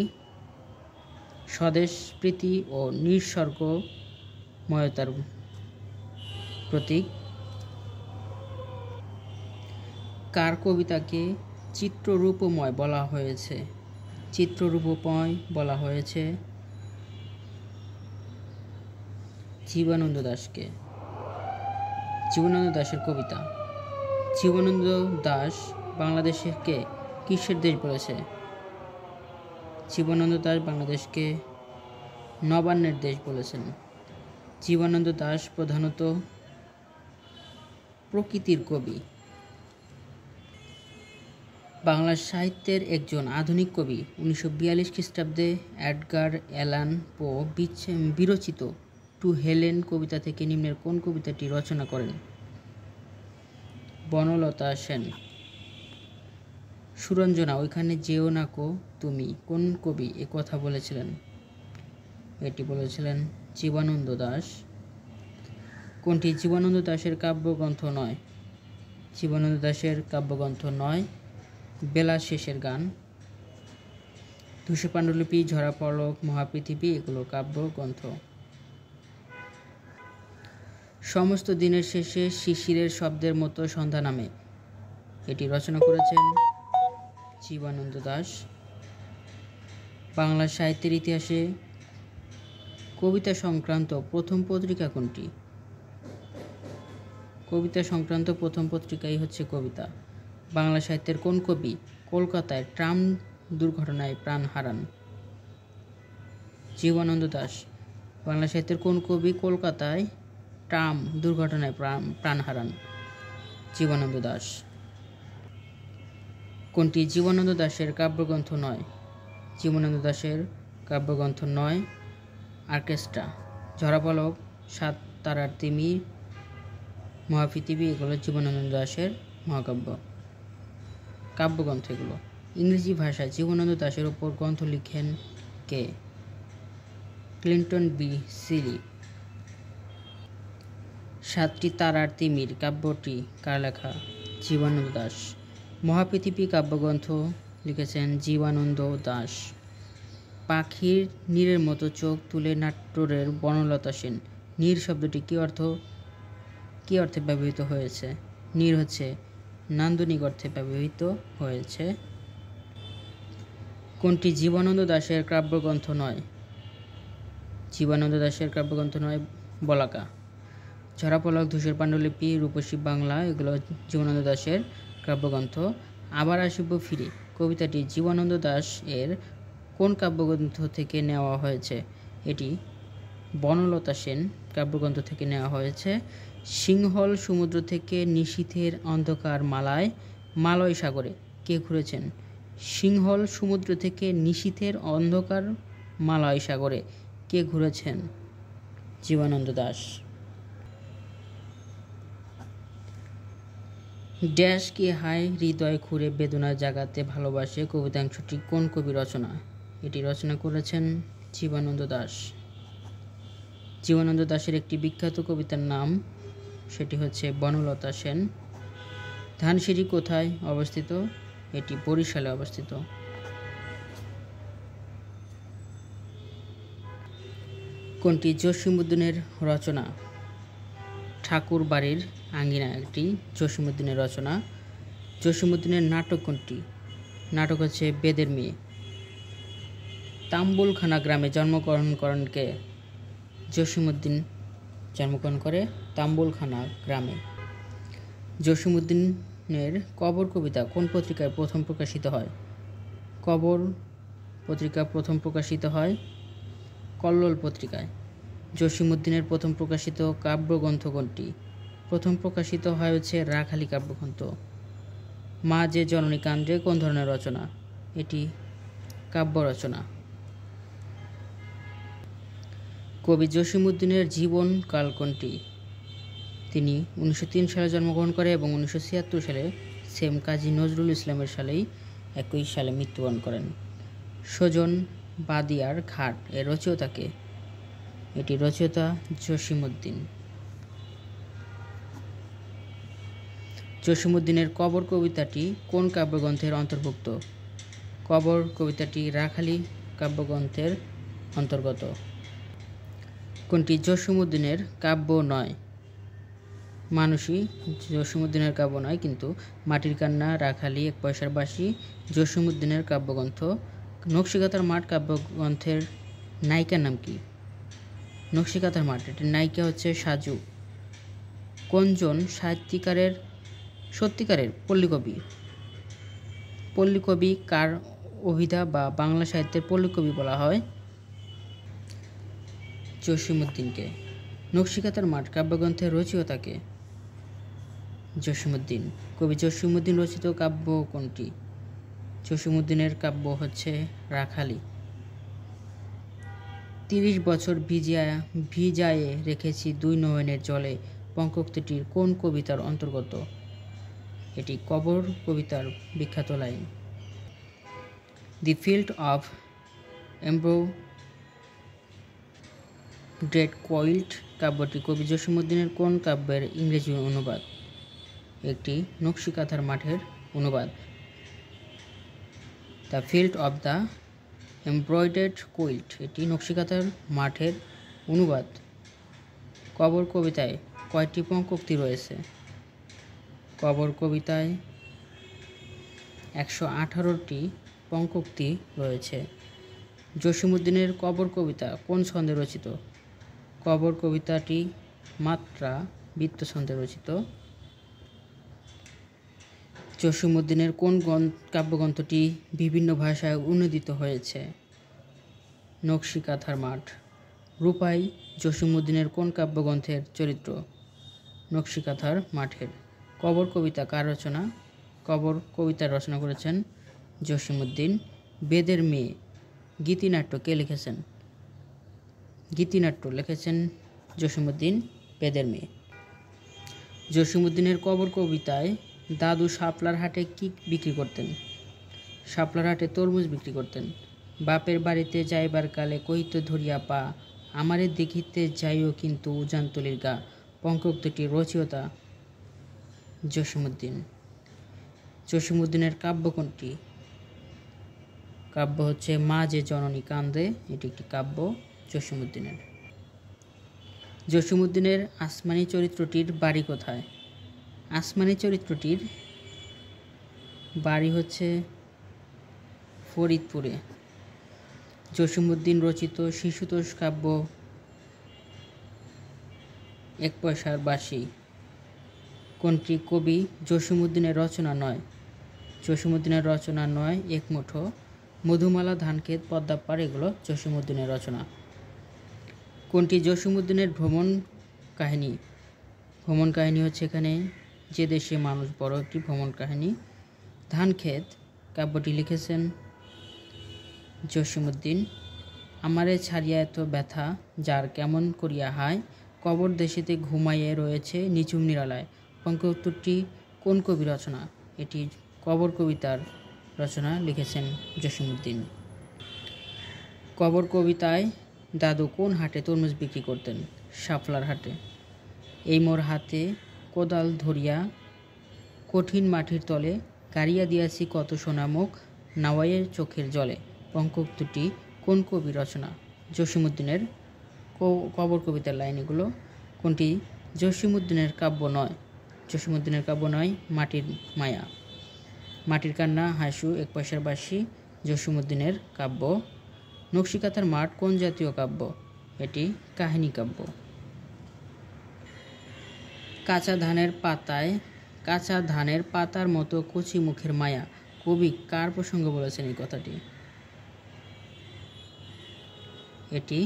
স্বদেশপ্রীতি ও নিঃস্বার্থময়তার প্রতীক। কার কবিতাকে চিত্ররূপময় বলা হয়েছে? চিত্ররূপময় বলা হয়েছে জীবনানন্দ দাশকে। জীবনানন্দ দাশের কবিতা। জীবনানন্দ দাশ বাংলাদেশকে কিসের দেশ বলেছে? জীবনানন্দ দাশ বাংলাদেশকে নবান্নের দেশ বলেছেন। জীবনানন্দ দাশ প্রধানত প্রকৃতির কবি। বাংলা সাহিত্যের একজন আধুনিক কবি। 1942 খ্রিস্টাব্দে এডগার অ্যালান পো বিরচিত টু হেলেন কবিতা থেকে নিম্নের কোন কবিতাটি রচনা করেন? বনলতা সেন। সুরঞ্জনা ওইখানে যেও না কো তুমি, কোন কবি এ কথা বলেছিলেন? এটি বলেছিলেন জীবনানন্দ দাশ। কোনটি জীবনানন্দ দাশের কাব্যগ্রন্থ নয়? জীবনানন্দ দাশের কাব্যগ্রন্থ নয় বেলা শেষের গান, ধূসর পাণ্ডুলিপি, ঝরা পলক, মহাপৃথিবী এগুলো কাব্যগ্রন্থ। সমস্ত দিনের শেষে শিশিরের শব্দের মতো সন্ধ্যা নামে, এটি রচনা করেছেন জীবনানন্দ দাশ। বাংলা সাহিত্যের ইতিহাসে কবিতা সংক্রান্ত প্রথম পত্রিকা কোনটি? কবিতা সংক্রান্ত প্রথম পত্রিকাই হচ্ছে কবিতা। বাংলা সাহিত্যের কোন কবি কলকাতায় ট্রাম দুর্ঘটনায় প্রাণ হারান? জীবনানন্দ দাশ। বাংলা সাহিত্যের কোন কবি কলকাতায় ট্রাম দুর্ঘটনায় প্রাণ হারান? জীবনানন্দ দাশ। কোনটি জীবনানন্দ দাশের কাব্যগ্রন্থ নয়? জীবনানন্দ দাশের কাব্যগ্রন্থ নয় অর্কেস্ট্রা, ঝরা পলক, সাত তারার তিমির, মহাপৃথিবী এগুলো জীবনানন্দ দাশের মহাকাব্য কাব্যগ্রন্থ এগুলো। ইংরেজি ভাষায় জীবনানন্দ দাশের ওপর গ্রন্থ লিখেন কে? Clinton B Seely. সাতটি তারার তিমির কাব্যটি কার লেখা? জীবনানন্দ দাশ। মহাপৃথিবী কাব্যগ্রন্থ লিখেছেন জীবনানন্দ দাশ। পাখির নীরের মতো চোখ তুলে নাট্যরের বনলতা সেন। নীর শব্দটি কি অর্থে ব্যবহৃত হয়েছে? নীর হচ্ছে নান্দনিক অর্থে ব্যবহৃত হয়েছে। কোনটি জীবনানন্দ দাশের কাব্যগ্রন্থ নয়? জীবনানন্দ দাশের কাব্যগ্রন্থ নয় বলাকা, ঝরা পলক, ধূসর পাণ্ডুলিপি, রূপসী বাংলা এগুলো জীবনানন্দ দাশের কাব্যগ্রন্থ। আবার আসিব ফিরে কবিতাটি জীবনানন্দ দাশ এর কোন কাব্যগ্রন্থ থেকে নেওয়া হয়েছে? এটি বনলতা সেন কাব্যগ্রন্থ থেকে নেওয়া হয়েছে। সিংহল সমুদ্র থেকে নিশীথের অন্ধকার মালয় সাগরে কে ঘুরেছেন? সিংহল সমুদ্র থেকে নিশীথের অন্ধকার মালয় সাগরে কে ঘুরেছেন? জীবনানন্দ দাশ। ড্যাশ কি হায় হৃদয় খুঁড়ে বেদনা জাগাতে ভালোবাসে কবিতাংশটি কোন কবি রচনা? এটি রচনা করেছেন জীবনানন্দ দাশ। জীবনানন্দ দাশের একটি বিখ্যাত কবিতার নাম, সেটি হচ্ছে বনলতা সেন। ধানসিঁড়ি কোথায় অবস্থিত? এটি বরিশালে অবস্থিত। কোনটি জসীমউদ্দীনের রচনা? ঠাকুর বাড়ির আঙ্গিনা একটি জসীমউদ্দীনের রচনা। জসীমউদ্দীনের নাটক কোনটি? নাটক হচ্ছে বেদের মেয়ে। তাম্বুলখানা গ্রামে জন্মগ্রহণ করেন কে? জসীমউদ্দীন জন্মগ্রহণ করে তাম্বুলখানা গ্রামে। জসীমউদ্দীনের কবর কবিতা কোন পত্রিকায় প্রথম প্রকাশিত হয়? কবর পত্রিকা প্রথম প্রকাশিত হয় কল্লোল পত্রিকায়। জসীমউদ্দীনের প্রথম প্রকাশিত কাব্যগ্রন্থ কোনটি? প্রথম প্রকাশিত হয় হচ্ছে রাখালি কাব্যগ্রন্থ। মা যে জননী কান্দে কোন ধরনের রচনা? এটি কাব্য রচনা। কবি জসীমউদ্দীনের জীবন কাল কোনটি? তিনি 1903 সালে জন্মগ্রহণ করে এবং 1976 সালে সেম কাজী নজরুল ইসলামের সালেই একই সালে মৃত্যুবরণ করেন। সজন বাদিয়ার ঘাট এর রচয়িতা কে? এটি রচয়িতা জসীমউদ্দীন। জসীমউদ্দীনের কবর কবিতাটি কোন কাব্যগ্রন্থের অন্তর্ভুক্ত? কবর কবিতাটি রাখালি কাব্যগ্রন্থের অন্তর্গত। কোনটি জসীমউদ্দীনের কাব্য নয়? মানুষী জসীমউদ্দীনের কাব্য নয়, কিন্তু মাটির কান্না, রাখালি, এক পয়সার বাঁশি জসীমউদ্দীনের কাব্যগ্রন্থ। নকশিকাঁথার মাঠ কাব্যগ্রন্থের নায়িকার নাম কি? নকশিকাঁথার মাঠ, এটির নায়িকা হচ্ছে সাজু। কোনজন সাহিত্যিকারের সত্যিকারের পল্লীকবি? পল্লীকবি কার অভিধা বা বাংলা সাহিত্যের পল্লীকবি বলা হয়? জসীমউদ্দীনকে। নকশিকাঁথার মাঠ কাব্যগ্রন্থের রচয়িতা কে? জসীমউদ্দীন। কবি জসীমউদ্দীন রচিত কাব্য কোনটি? জসীমউদ্দীনের কাব্য হচ্ছে রাখালি। ৩০ বছর ভিজায়ে রেখেছি দুই নয়নের জলে পঙ্কোক্তিটির কোন কবিতার অন্তর্গত? এটি কবর কবিতার বিখ্যাত line. The field of embroidered quilt কাব্যটি কবি জসীমউদ্দীনের কোন কাব্যের ইংরেজি অনুবাদ? একটি নকশিকাঁথার মাঠের অনুবাদ। The field of the embroidered quilt, এটি নকশিকাঁথার মাঠের অনুবাদ। কবর কবিতায় কয়টি পঙ্কোক্তি রয়েছে? কবর কবিতায় ১১৮টি পঙ্কোক্তি রয়েছে। জসীমউদ্দীনের কবর কবিতা কোন ছন্দে রচিত? কবর কবিতাটি মাত্রা বৃত্ত ছন্দে রচিত। জসীমউদ্দীনের কোন কাব্যগ্রন্থটি বিভিন্ন ভাষায় অনূদিত হয়েছে? নকশিকাঁথার মাঠ। রূপাই জসীমউদ্দীনের কোন কাব্যগ্রন্থের চরিত্র? নকশিকাঁথার মাঠের। কবর কবিতা কার রচনা? কবর কবিতা রচনা করেছেন জসীমউদ্দীন। বেদের মেয়ে গীতিনাট্য কে লিখেছেন? গীতিনাট্য লিখেছেন জসীমউদ্দীন, বেদের মেয়ে। জসীমউদ্দীনের কবর কবিতায় দাদু শাপলার হাটে কি বিক্রি করতেন? শাপলার হাটে তরমুজ বিক্রি করতেন। বাপের বাড়িতে যাইবার কালে কহিতে ধরিয়া পা, আমারে দেখিতে যাইও কিন্তু উজানতলির গা পঙ্কোক্তিটির রচয়িতা জসীমউদ্দীন। জসীমউদ্দীনের কাব্য কোনটি? কাব্য হচ্ছে মা যে জননী কান্দে, এটি একটি কাব্য জসীমউদ্দীনের। জসীমউদ্দীনের আসমানি চরিত্রটির বাড়ি কোথায়? আসমানি চরিত্রটির বাড়ি হচ্ছে ফরিদপুরে। জসীমউদ্দীন রচিত শিশুতোষ কাব্য এক পয়সার বাঁশি কোনটি কবি জসীমউদ্দীনের রচনা নয়? জসীমউদ্দীনের রচনা নয়। এক মুঠো, মধুমালা, ধানক্ষেত, পদ্মাপার এগুলো জসীমউদ্দীনের রচনা। কোনটি জসীমউদ্দীনের ভ্রমণ কাহিনী? ভ্রমণ কাহিনী হচ্ছে এখানে যে দেশে মানুষ বড়, একটি ভ্রমণ কাহিনী। ধানক্ষেত কাব্যটি লিখেছেন জসীমউদ্দীন। আমারে ছাড়িয়া এত ব্যথা যার কেমন করিয়া হায়, কবর দেশেতে ঘুমাইয়ে রয়েছে নিঝুম নিরালায় পঙ্কোক্তিটি কোন কবি রচনা? এটি কবর কবিতার রচনা, লিখেছেন জসীমউদ্দীন। কবর কবিতায় দাদু কোন হাটে তরমুজ বিক্রি করতেন? শাপলার হাটে। এই মোর হাতে কোদাল ধরিয়া কঠিন মাটির তলে, গাড়িয়া দিয়াছি কত সোনামুখ নাওয়াইয়ের চোখের জলে পঙ্কোক্তিটি কোন কবি রচনা? জসীমউদ্দীনের। কবর কবিতার লাইন এগুলো। কোনটি জসীমউদ্দীনের কাব্য নয়? জসীমউদ্দীনের কাব্য নয় মাটির মায়া। মাটির কান্না, হাসু, এক পয়সার বাঁশি জসীমউদ্দীনের কাব্য। নকশিকাঁথার মাঠ কোন জাতীয় কাব্য? এটি কাহিনী কাব্য। কাঁচা ধানের পাতার মতো কচি মুখের মায়া কবি কার প্রসঙ্গে বলেছেন এই কথাটি? এটি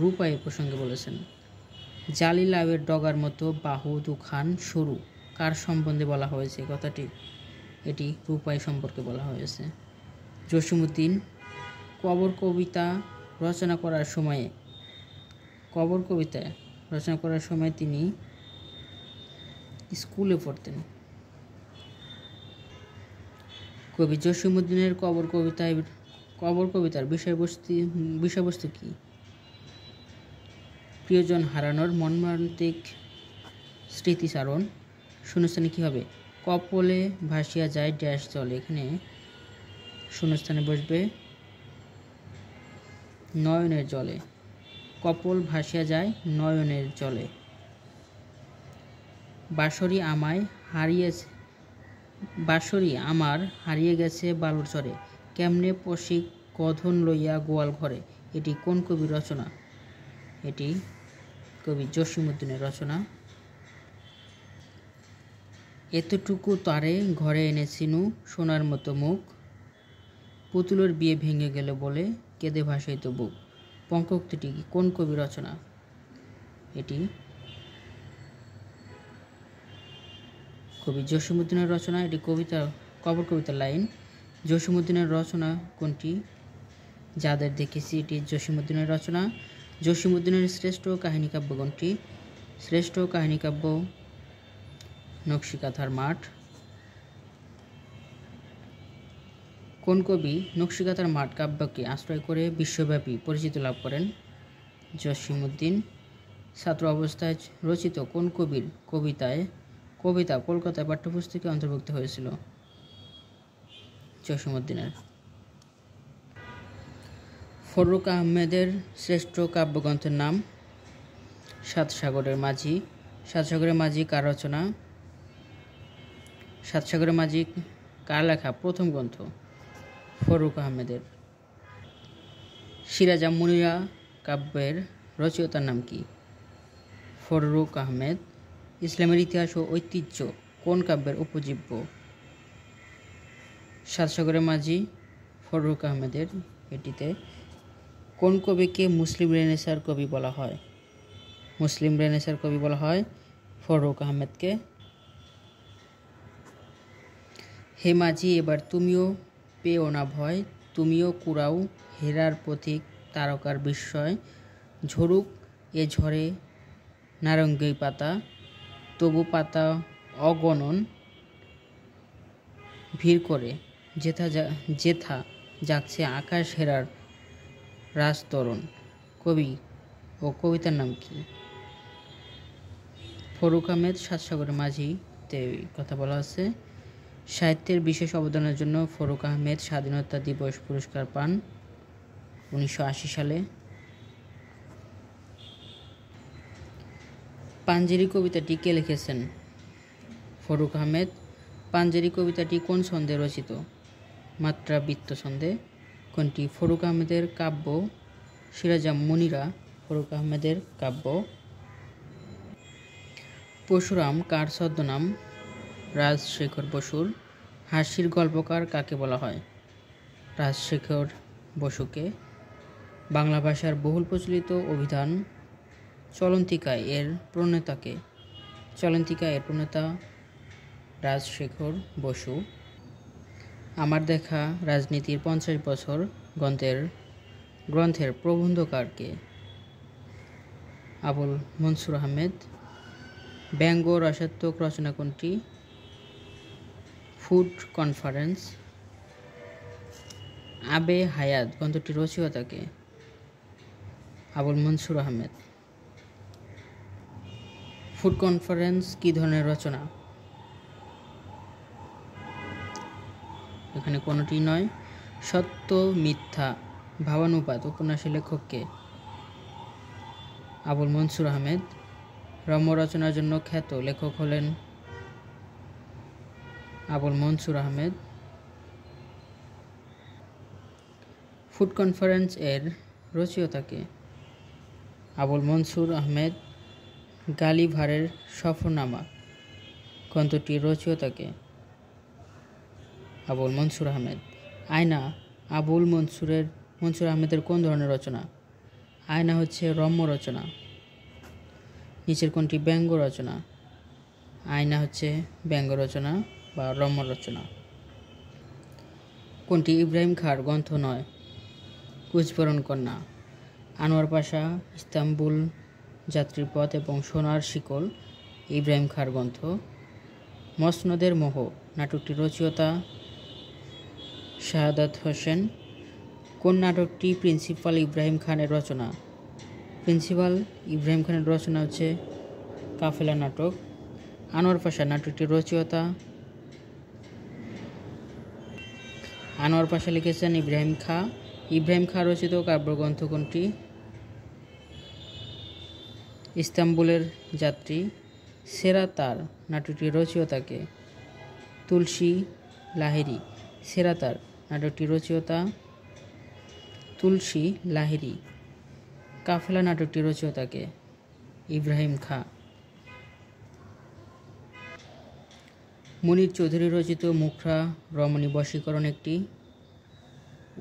রূপাইয়ের প্রসঙ্গে বলেছেন। জালি লাউয়ের ডগার মতো বাহু দুখান সরু কার সম্বন্ধে বলা হয়েছে কথাটি? এটি রূপাই সম্পর্কে বলা হয়েছে। জসীমউদ্দীন কবর কবিতা রচনা করার সময় তিনি স্কুলে পড়তেন। কবি জসীমউদ্দীনের কবর কবিতার বিষয়বস্তু কি? প্রিয়জন হারানোর মর্মান্তিক স্মৃতিচারণ। শূন্যস্থানে কী হবে? কপলে ভাসিয়া যায় ড্যাশ জলে, এখানে শূন্যস্থানে বসবে নয়নের জলে। কপল ভাসিয়া যায় নয়নের জলে। বাঁশরি আমার হারিয়ে গেছে বালুর চরে, কেমনে পশি কধন লইয়া গোয়াল ঘরে। এটি কোন কবির রচনা? এটি কবি জসীমউদ্দীনের রচনা। এতটুকু তারে ঘরে এনেছিনু সোনার মতো মুখ, পুতুলের বিয়ে ভেঙে গেল বলে কেঁদে ভাসাইত বুক। পঙ্কোক্তিটি কোন কবির রচনা? এটি কবি জসীমউদ্দীনের রচনা। এটি কবর কবিতার লাইন। জসীমউদ্দীনের রচনা কোনটি? যাদের দেখেছি, এটি জসীমউদ্দীনের রচনা। জসীমউদ্দীনের শ্রেষ্ঠ কাহিনী কাব্য কোনটি? শ্রেষ্ঠ কাহিনী কাব্য নকশিকাঁথার মাঠ। কোন কবি নকশিকাঁথার মাঠ কাব্যকে আশ্রয় করে বিশ্বব্যাপী পরিচিতি লাভ করেন? জসীমউদ্দীন। ছাত্র অবস্থায় রচিত কোন কবির কবিতা কলকাতায় পাঠ্যপুস্তকে অন্তর্ভুক্ত হয়েছিল? জসীমউদ্দীনের। ফররুখ আহমেদের শ্রেষ্ঠ কাব্যগ্রন্থের নাম? সাত সাগরের মাঝি। সাত সাগরের মাঝি কার রচনা? সাত সাগরের মাঝি কার লেখা প্রথম গ্রন্থ? ফররুখ আহমেদের। সিরাজা মুনিরা কাব্যের রচয়িতার নাম কি? ফররুখ আহমেদ। ইসলামের ইতিহাস ও ঐতিহ্য কোন কাব্যের উপজীব্য? সাত সাগরের মাঝি ফররুখ আহমেদের। এটিতে কোন কবিকে মুসলিম রেনেসাঁর কবি বলা হয়? মুসলিম রেনেসাঁর কবি বলা হয় ফররুখ আহমেদকে। হে মাঝি এবার তুমিও পেও না ভয়, তুমিও কুড়াও হেরার পথিক তারকার বিস্ময়। ঝরুক এ ঝড়ে নারঙ্গী পাতা, তবু পাতা অগণন ভিড় করে, যেথা জাগছে আকাশ হেরার রাজতরণ। কবি ও কবিতার নাম কি? ফররুখ আহমেদ। সাত সাগরের মাঝিতে কথা বলা আছে। সাহিত্যের বিশেষ অবদানের জন্য ফররুখ আহমেদ স্বাধীনতা দিবস পুরস্কার পান 1980 সালে। পাঞ্জেরি কবিতাটি কে লিখেছেন? ফররুখ আহমেদ। পাঞ্জেরি কবিতাটি কোন ছন্দে রচিত? মাত্রাবৃত্ত ছন্দে। কোনটি? ফররুখ আহমেদের কাব্য সিরাজা মুনিরা ফররুখ আহমেদের কাব্য। পরশুরাম কার ছদ্মনাম? রাজশেখর বসুর। হাসির গল্পকার কাকে বলা হয়? রাজশেখর বসুকে। বাংলা ভাষার বহুল প্রচলিত অভিধান চলন্তিকা এর প্রণেতাকে? চলন্তিকা এর প্রণেতা রাজশেখর বসু। আমার দেখা রাজনীতির 50 বছর গ্রন্থের প্রবন্ধকার কে? আবুল মনসুর আহমেদ। ব্যঙ্গ রসাত্মক রচনা কোনটি? Food conference. আবে হায়াত গ্রন্থটি রচয়িতা কে? আবুল মনসুর আহমেদ। ফুড কনফারেন্স কি ধরনের রচনা? এখানে কোনোটি নয়। সত্য মিথ্যা ভাবানুবাদ উপন্যাসের লেখক কে? আবুল মনসুর আহমেদ। রম্য রচনার জন্য খ্যাত লেখক হলেন আবুল মনসুর আহমেদ। ফুড কনফারেন্স এর রচয়িতা কে? আবুল মনসুর আহমেদ। গালিভারের সফরনামা গ্রন্থটির রচয়িতা কে? আবুল মনসুর আহমেদ। আয়না আবুল মনসুর আহমেদের কোন ধরনের রচনা? আয়না হচ্ছে রম্য রচনা। নিচের কোনটি ব্যঙ্গ রচনা? আয়না হচ্ছে ব্যঙ্গ রচনা বা রম্য রচনা। কোনটি ইব্রাহিম খাঁর গ্রন্থ নয়? কুচবরণ কন্যা। আনোয়ার পাশা, ইস্তাম্বুল যাত্রীর পথ এবং সোনার শিকল ইব্রাহিম খাঁর গ্রন্থ। মসনদের মোহ নাটকটির রচয়িতা শাহাদাত হোসেন। কোন নাটকটি প্রিন্সিপাল ইব্রাহিম খানের রচনা? প্রিন্সিপাল ইব্রাহিম খানের রচনা হচ্ছে কাফেলা নাটক। আনোয়ার পাশা নাটকটির রচয়িতা আনোয়ার পাশা লিখেছেন ইব্রাহিম খাঁ। ইব্রাহিম খাঁ রচিত কাব্যগ্রন্থ কোনটি? ইস্তাম্বুলের যাত্রী। সেরা তার নাটকটির রচয়িতাকে? তুলসী লাহিড়ী। সেরা তার নাটকটির রচয়িতা তুলসী লাহিড়ী। কাফেলা নাটকটির রচয়িতাকে? ইব্রাহিম খাঁ। মুনীর চৌধুরী রচিত মুখরা রমণী বশীকরণ একটি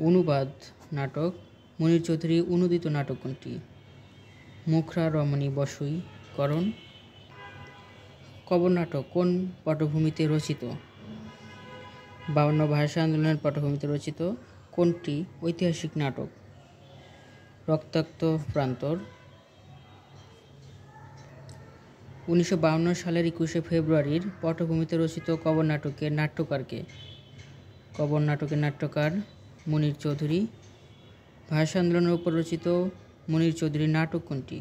অনুবাদ নাটক। মুনীর চৌধুরী অনুদিত নাটক কোনটি? মুখরা রমণী বশীকরণ। কবর নাটক কোন পটভূমিতে রচিত? 52 ভাষা আন্দোলনের পটভূমিতে রচিত। কোনটি ঐতিহাসিক নাটক? রক্তাক্ত প্রান্তর। 1952 সালের 21শে ফেব্রুয়ারির পটভূমিতে রচিত কবর নাটকের নাট্যকারকে? কবর নাটকের নাট্যকার মুনীর চৌধুরী। ভাষা আন্দোলনের উপর রচিত মুনীর চৌধুরীর নাটক কোনটি?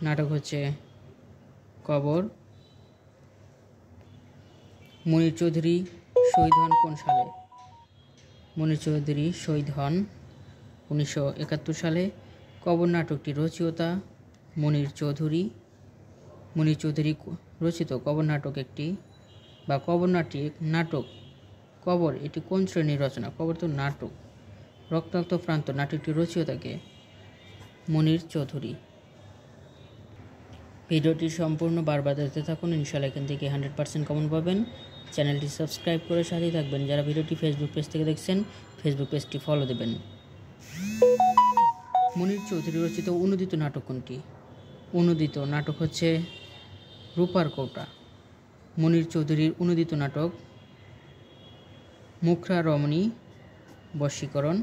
নাটক হচ্ছে কবর। মুনীর চৌধুরী শহীদ হন কোন সালে? মুনীর চৌধুরী শহীদ হন 1971 সালে। কবর নাটকটির রচয়িতা মুনীর চৌধুরী। মুনীর চৌধুরী রচিত কবর নাটক একটি বা কবর নাটক কবর এটি কোন শ্রেণীর রচনা? কবর তো নাটক। রক্তাক্ত প্রান্ত নাটকটির রচয়িতাকে? মুনীর চৌধুরী। ভিডিওটি সম্পূর্ণ বারবার দেখতে থাকুন, ইনশাআল্লাহ এখান থেকে 100% কমন পাবেন। চ্যানেলটি সাবস্ক্রাইব করে সাথেই থাকবেন। যারা ভিডিওটি ফেসবুক পেজ থেকে দেখছেন, ফেসবুক পেজটি ফলো দেবেন। মুনীর চৌধুরী রচিত অনুদিত নাটক কোনটি? অনুদিত নাটক হচ্ছে রূপার কৌটা। মুনীর চৌধুরীর অনুদিত নাটক মুখরা রমণী বশীকরণ।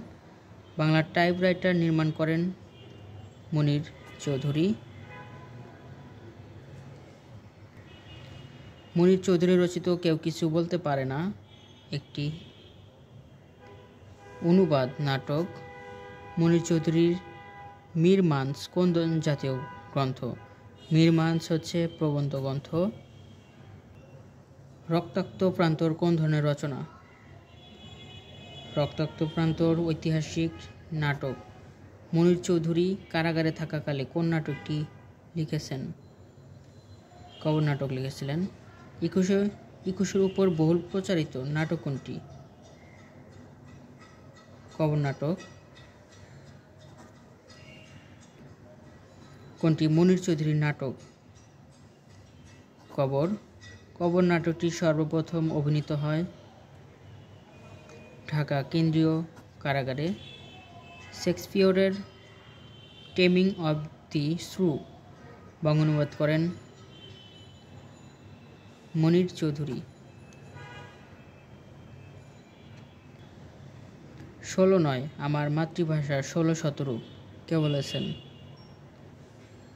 বাংলা টাইপরাইটার নির্মাণ করেন মুনীর চৌধুরী। মুনীর চৌধুরী রচিত কেউ কিছু বলতে পারে না একটি অনুবাদ নাটক। মুনীর চৌধুরীর মীর মান্স কোন জাতীয় গ্রন্থ? মীর মান্স হচ্ছে প্রবন্ধ গ্রন্থ। রক্তাক্ত প্রান্তর কোন ধরনের রচনা? রক্তাক্ত প্রান্তর ঐতিহাসিক নাটক। মুনীর চৌধুরী কারাগারে থাকাকালে কোন নাটকটি লিখেছেন? কবর নাটক লিখেছিলেন। 21-এর উপর বহুল প্রচারিত নাটক কোনটি? কবর নাটক। কোনটি মুনীর চৌধুরীর নাটক? কবর। কবর নাটকটি সর্বপ্রথম অভিনীত হয় ঢাকা কেন্দ্রীয় কারাগারে। শেক্সপিয়রের টেমিং অব দি শ্রু বঙ্গানুবাদ করেন মুনীর চৌধুরী। 16 নয় আমার মাতৃভাষা 16-17 কে বলেছেন?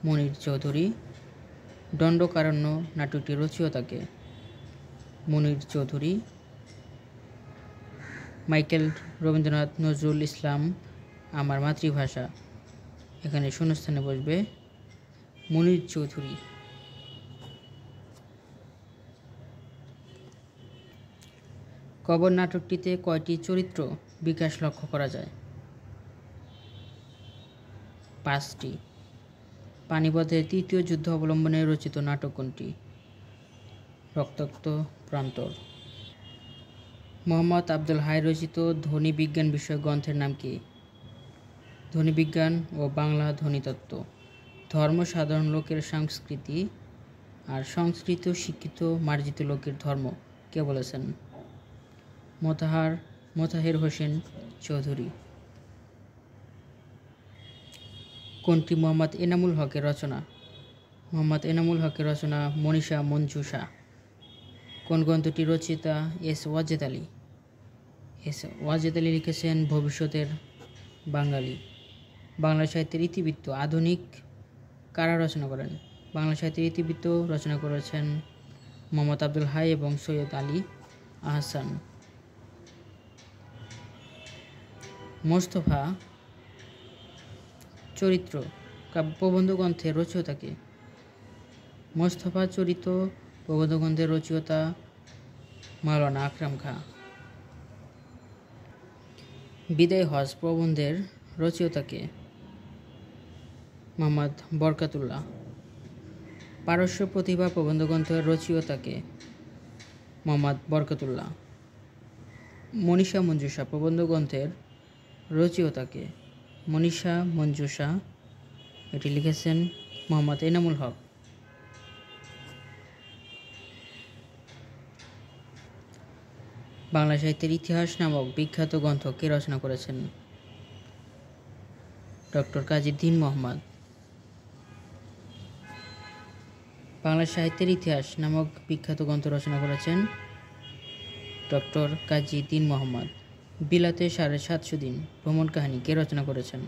মুনীর চৌধুরী। দণ্ডকারণ্য নাটকটির রচয়িতাকে? মুনীর চৌধুরী। মাইকেল রবীন্দ্রনাথ নজরুল ইসলাম আমার মাতৃভাষা, এখানে শূন্যস্থানে বসবে মুনীর চৌধুরী। কবর নাটকটিতে কয়টি চরিত্র বিকাশ লক্ষ্য করা যায়? 5টি। পানিপথের তৃতীয় যুদ্ধ অবলম্বনে রচিত নাটক কোনটি? রক্তাক্ত প্রান্তর। মোহাম্মদ আব্দুল হাই রচিত ধ্বনি বিজ্ঞান বিষয়ক গ্রন্থের নাম কি? ধ্বনি বিজ্ঞান ও বাংলা ধ্বনিতত্ত্ব। ধর্ম সাধারণ লোকের সংস্কৃতি আর সংস্কৃত শিক্ষিত মার্জিত লোকের ধর্ম কে বলেছেন? মোতাহের হোসেন চৌধুরী। কোনটি মোহাম্মদ এনামুল হকের রচনা? মোহাম্মদ এনামুল হকের রচনা মনীষা মঞ্জুষা। কোন গ্রন্থটি রচিতা এস ওয়াজেদ আলী? ওয়াজেদ আলী লিখেছেন ভবিষ্যতের বাঙালি। বাংলা সাহিত্যের ইতিবৃত্ত আধুনিক কারা রচনা করেন? বাংলা সাহিত্যের ইতিবৃত্ত রচনা করেছেন মোহাম্মদ আব্দুল হাই এবং সৈয়দ আলী আহসান। মোস্তফা চরিত্র প্রবন্ধ গ্রন্থের রচয়িতাকে? মোস্তফা চরিত প্রবন্ধ গ্রন্থের রচয়িতা মাওলানা আকরাম খাঁ। বিদায় হজ প্রবন্ধের রচয়িতাকে? মোহাম্মদ বরকাতুল্লাহ। পারস্য প্রতিভা প্রবন্ধ গ্রন্থের রচয়িতাকে? মোহাম্মদ বরকাতুল্লাহ। মনীষা মঞ্জুষা প্রবন্ধ গ্রন্থের রচয়িতাকে? মনীষা মঞ্জুষা, এটি লিখেছেন মোহাম্মদ এনামুল হক। বাংলা সাহিত্যের ইতিহাস নামক বিখ্যাত গ্রন্থ কে রচনা করেছেন? ডক্টর কাজী দীন মোহাম্মদ। বাংলা সাহিত্যের ইতিহাস নামক বিখ্যাত গ্রন্থ রচনা করেছেন ডক্টর কাজী দীন মোহাম্মদ। বিলাতে ৭৫০ দিন ভ্রমণ কাহিনী কে রচনা করেছেন?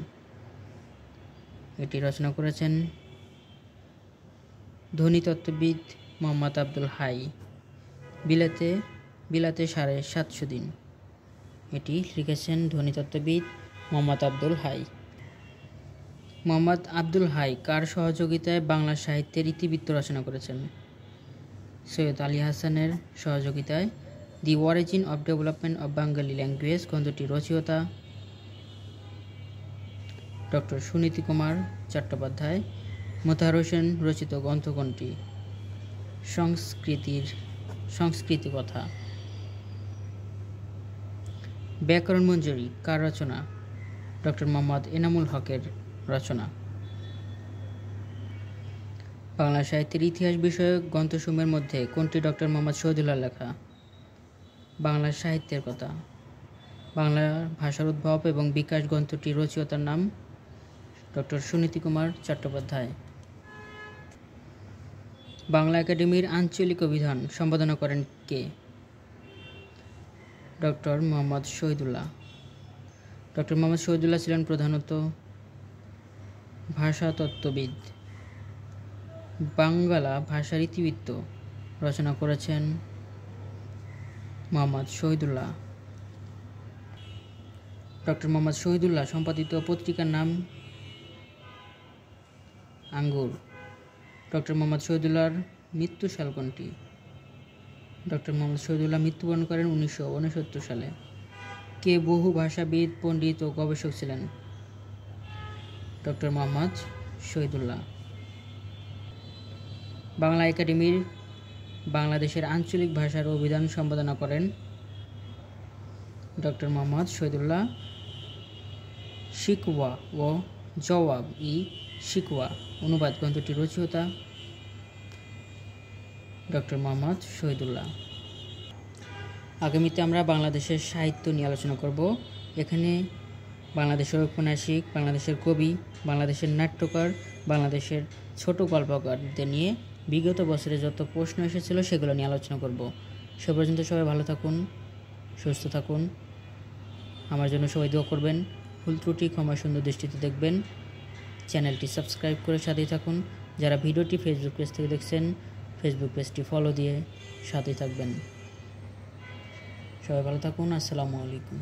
এটি রচনা করেছেন ধ্বনিতত্ত্ববিদ মোহাম্মদ আব্দুল হাই। বিলাতে ৭৫০ দিন, এটি লিখেছেন ধ্বনিতত্ত্ববিদ মোহাম্মদ আব্দুল হাই। মোহাম্মদ আব্দুল হাই কার সহযোগিতায় বাংলা সাহিত্যের ইতিবৃত্ত রচনা করেছেন? সৈয়দ আলী হাসানের সহযোগিতায় the origin of development of Bengali language গ্রন্থটির রচয়িতা ডক্টর সুনীতি কুমার চট্টোপাধ্যায়। মোতাহার হোসেন রচিত গ্রন্থ কোনটি? সংস্কৃতি কথা। ব্যাকরণ মঞ্জুরি কার রচনা? ডক্টর মোহাম্মদ এনামুল হকের রচনা। বাংলা সাহিত্যের ইতিহাস বিষয়ক গ্রন্থসমূহের মধ্যে কোনটি ডক্টর মোহাম্মদ শহীদুল্লাহর লেখা? বাংলা সাহিত্যের কথা। বাংলা ভাষার উদ্ভব এবং বিকাশ গ্রন্থটির রচয়িতার নাম ডক্টর সুনীতি কুমার চট্টোপাধ্যায়। বাংলা একাডেমির আঞ্চলিক অভিধান সম্পাদনা করেন কে? ডক্টর মোহাম্মদ শহীদুল্লাহ। ডক্টর মোহাম্মদ শহীদুল্লাহ ছিলেন প্রধানত ভাষাতত্ত্ববিদ। বাঙ্গালা ভাষার ইতিবৃত্ত রচনা করেছেন মোহাম্মদ শহীদুল্লাহ। ডক্টর মোহাম্মদ শহীদুল্লাহ সম্পাদিত পত্রিকার নাম আঙ্গুর। ডক্টর মোহাম্মদ শহীদুল্লাহর মৃত্যুসাল কোনটি? ডক্টর মোহাম্মদ শহীদুল্লাহ মৃত্যুবরণ করেন 1969 সালে। কে বহু ভাষাবিদ, পণ্ডিত ও গবেষক ছিলেন? ডক্টর মোহাম্মদ শহীদুল্লাহ। বাংলা একাডেমির বাংলাদেশের আঞ্চলিক ভাষার অভিধান সম্পাদনা করেন ডক্টর মোহাম্মদ শহীদুল্লাহ। শিকওয়া ও জওয়াব শিকওয়া অনুবাদ গ্রন্থটির রচয়িতা ডক্টর মোহাম্মদ শহীদুল্লাহ। আগামীতে আমরা বাংলাদেশের সাহিত্য নিয়ে আলোচনা করব। এখানে বাংলাদেশের ঔপন্যাসিক, বাংলাদেশের কবি, বাংলাদেশের নাট্যকার, বাংলাদেশের ছোট গল্পকারদের নিয়ে বিগত বছরে যত প্রশ্ন এসেছিল সেগুলো নিয়ে আলোচনা করব। সে পর্যন্ত সবাই ভালো থাকুন, সুস্থ থাকুন। আমার জন্য সবাই দোয়া করবেন। ভুল ত্রুটি ক্ষমা সুন্দর দৃষ্টিতে দেখবেন। চ্যানেলটি সাবস্ক্রাইব করে সাথেই থাকুন। যারা ভিডিওটি ফেসবুক পেজ থেকে দেখছেন, ফেসবুক পেজটি ফলো দিয়ে সাথেই থাকবেন। সবাই ভালো থাকুন। আসসালামু আলাইকুম।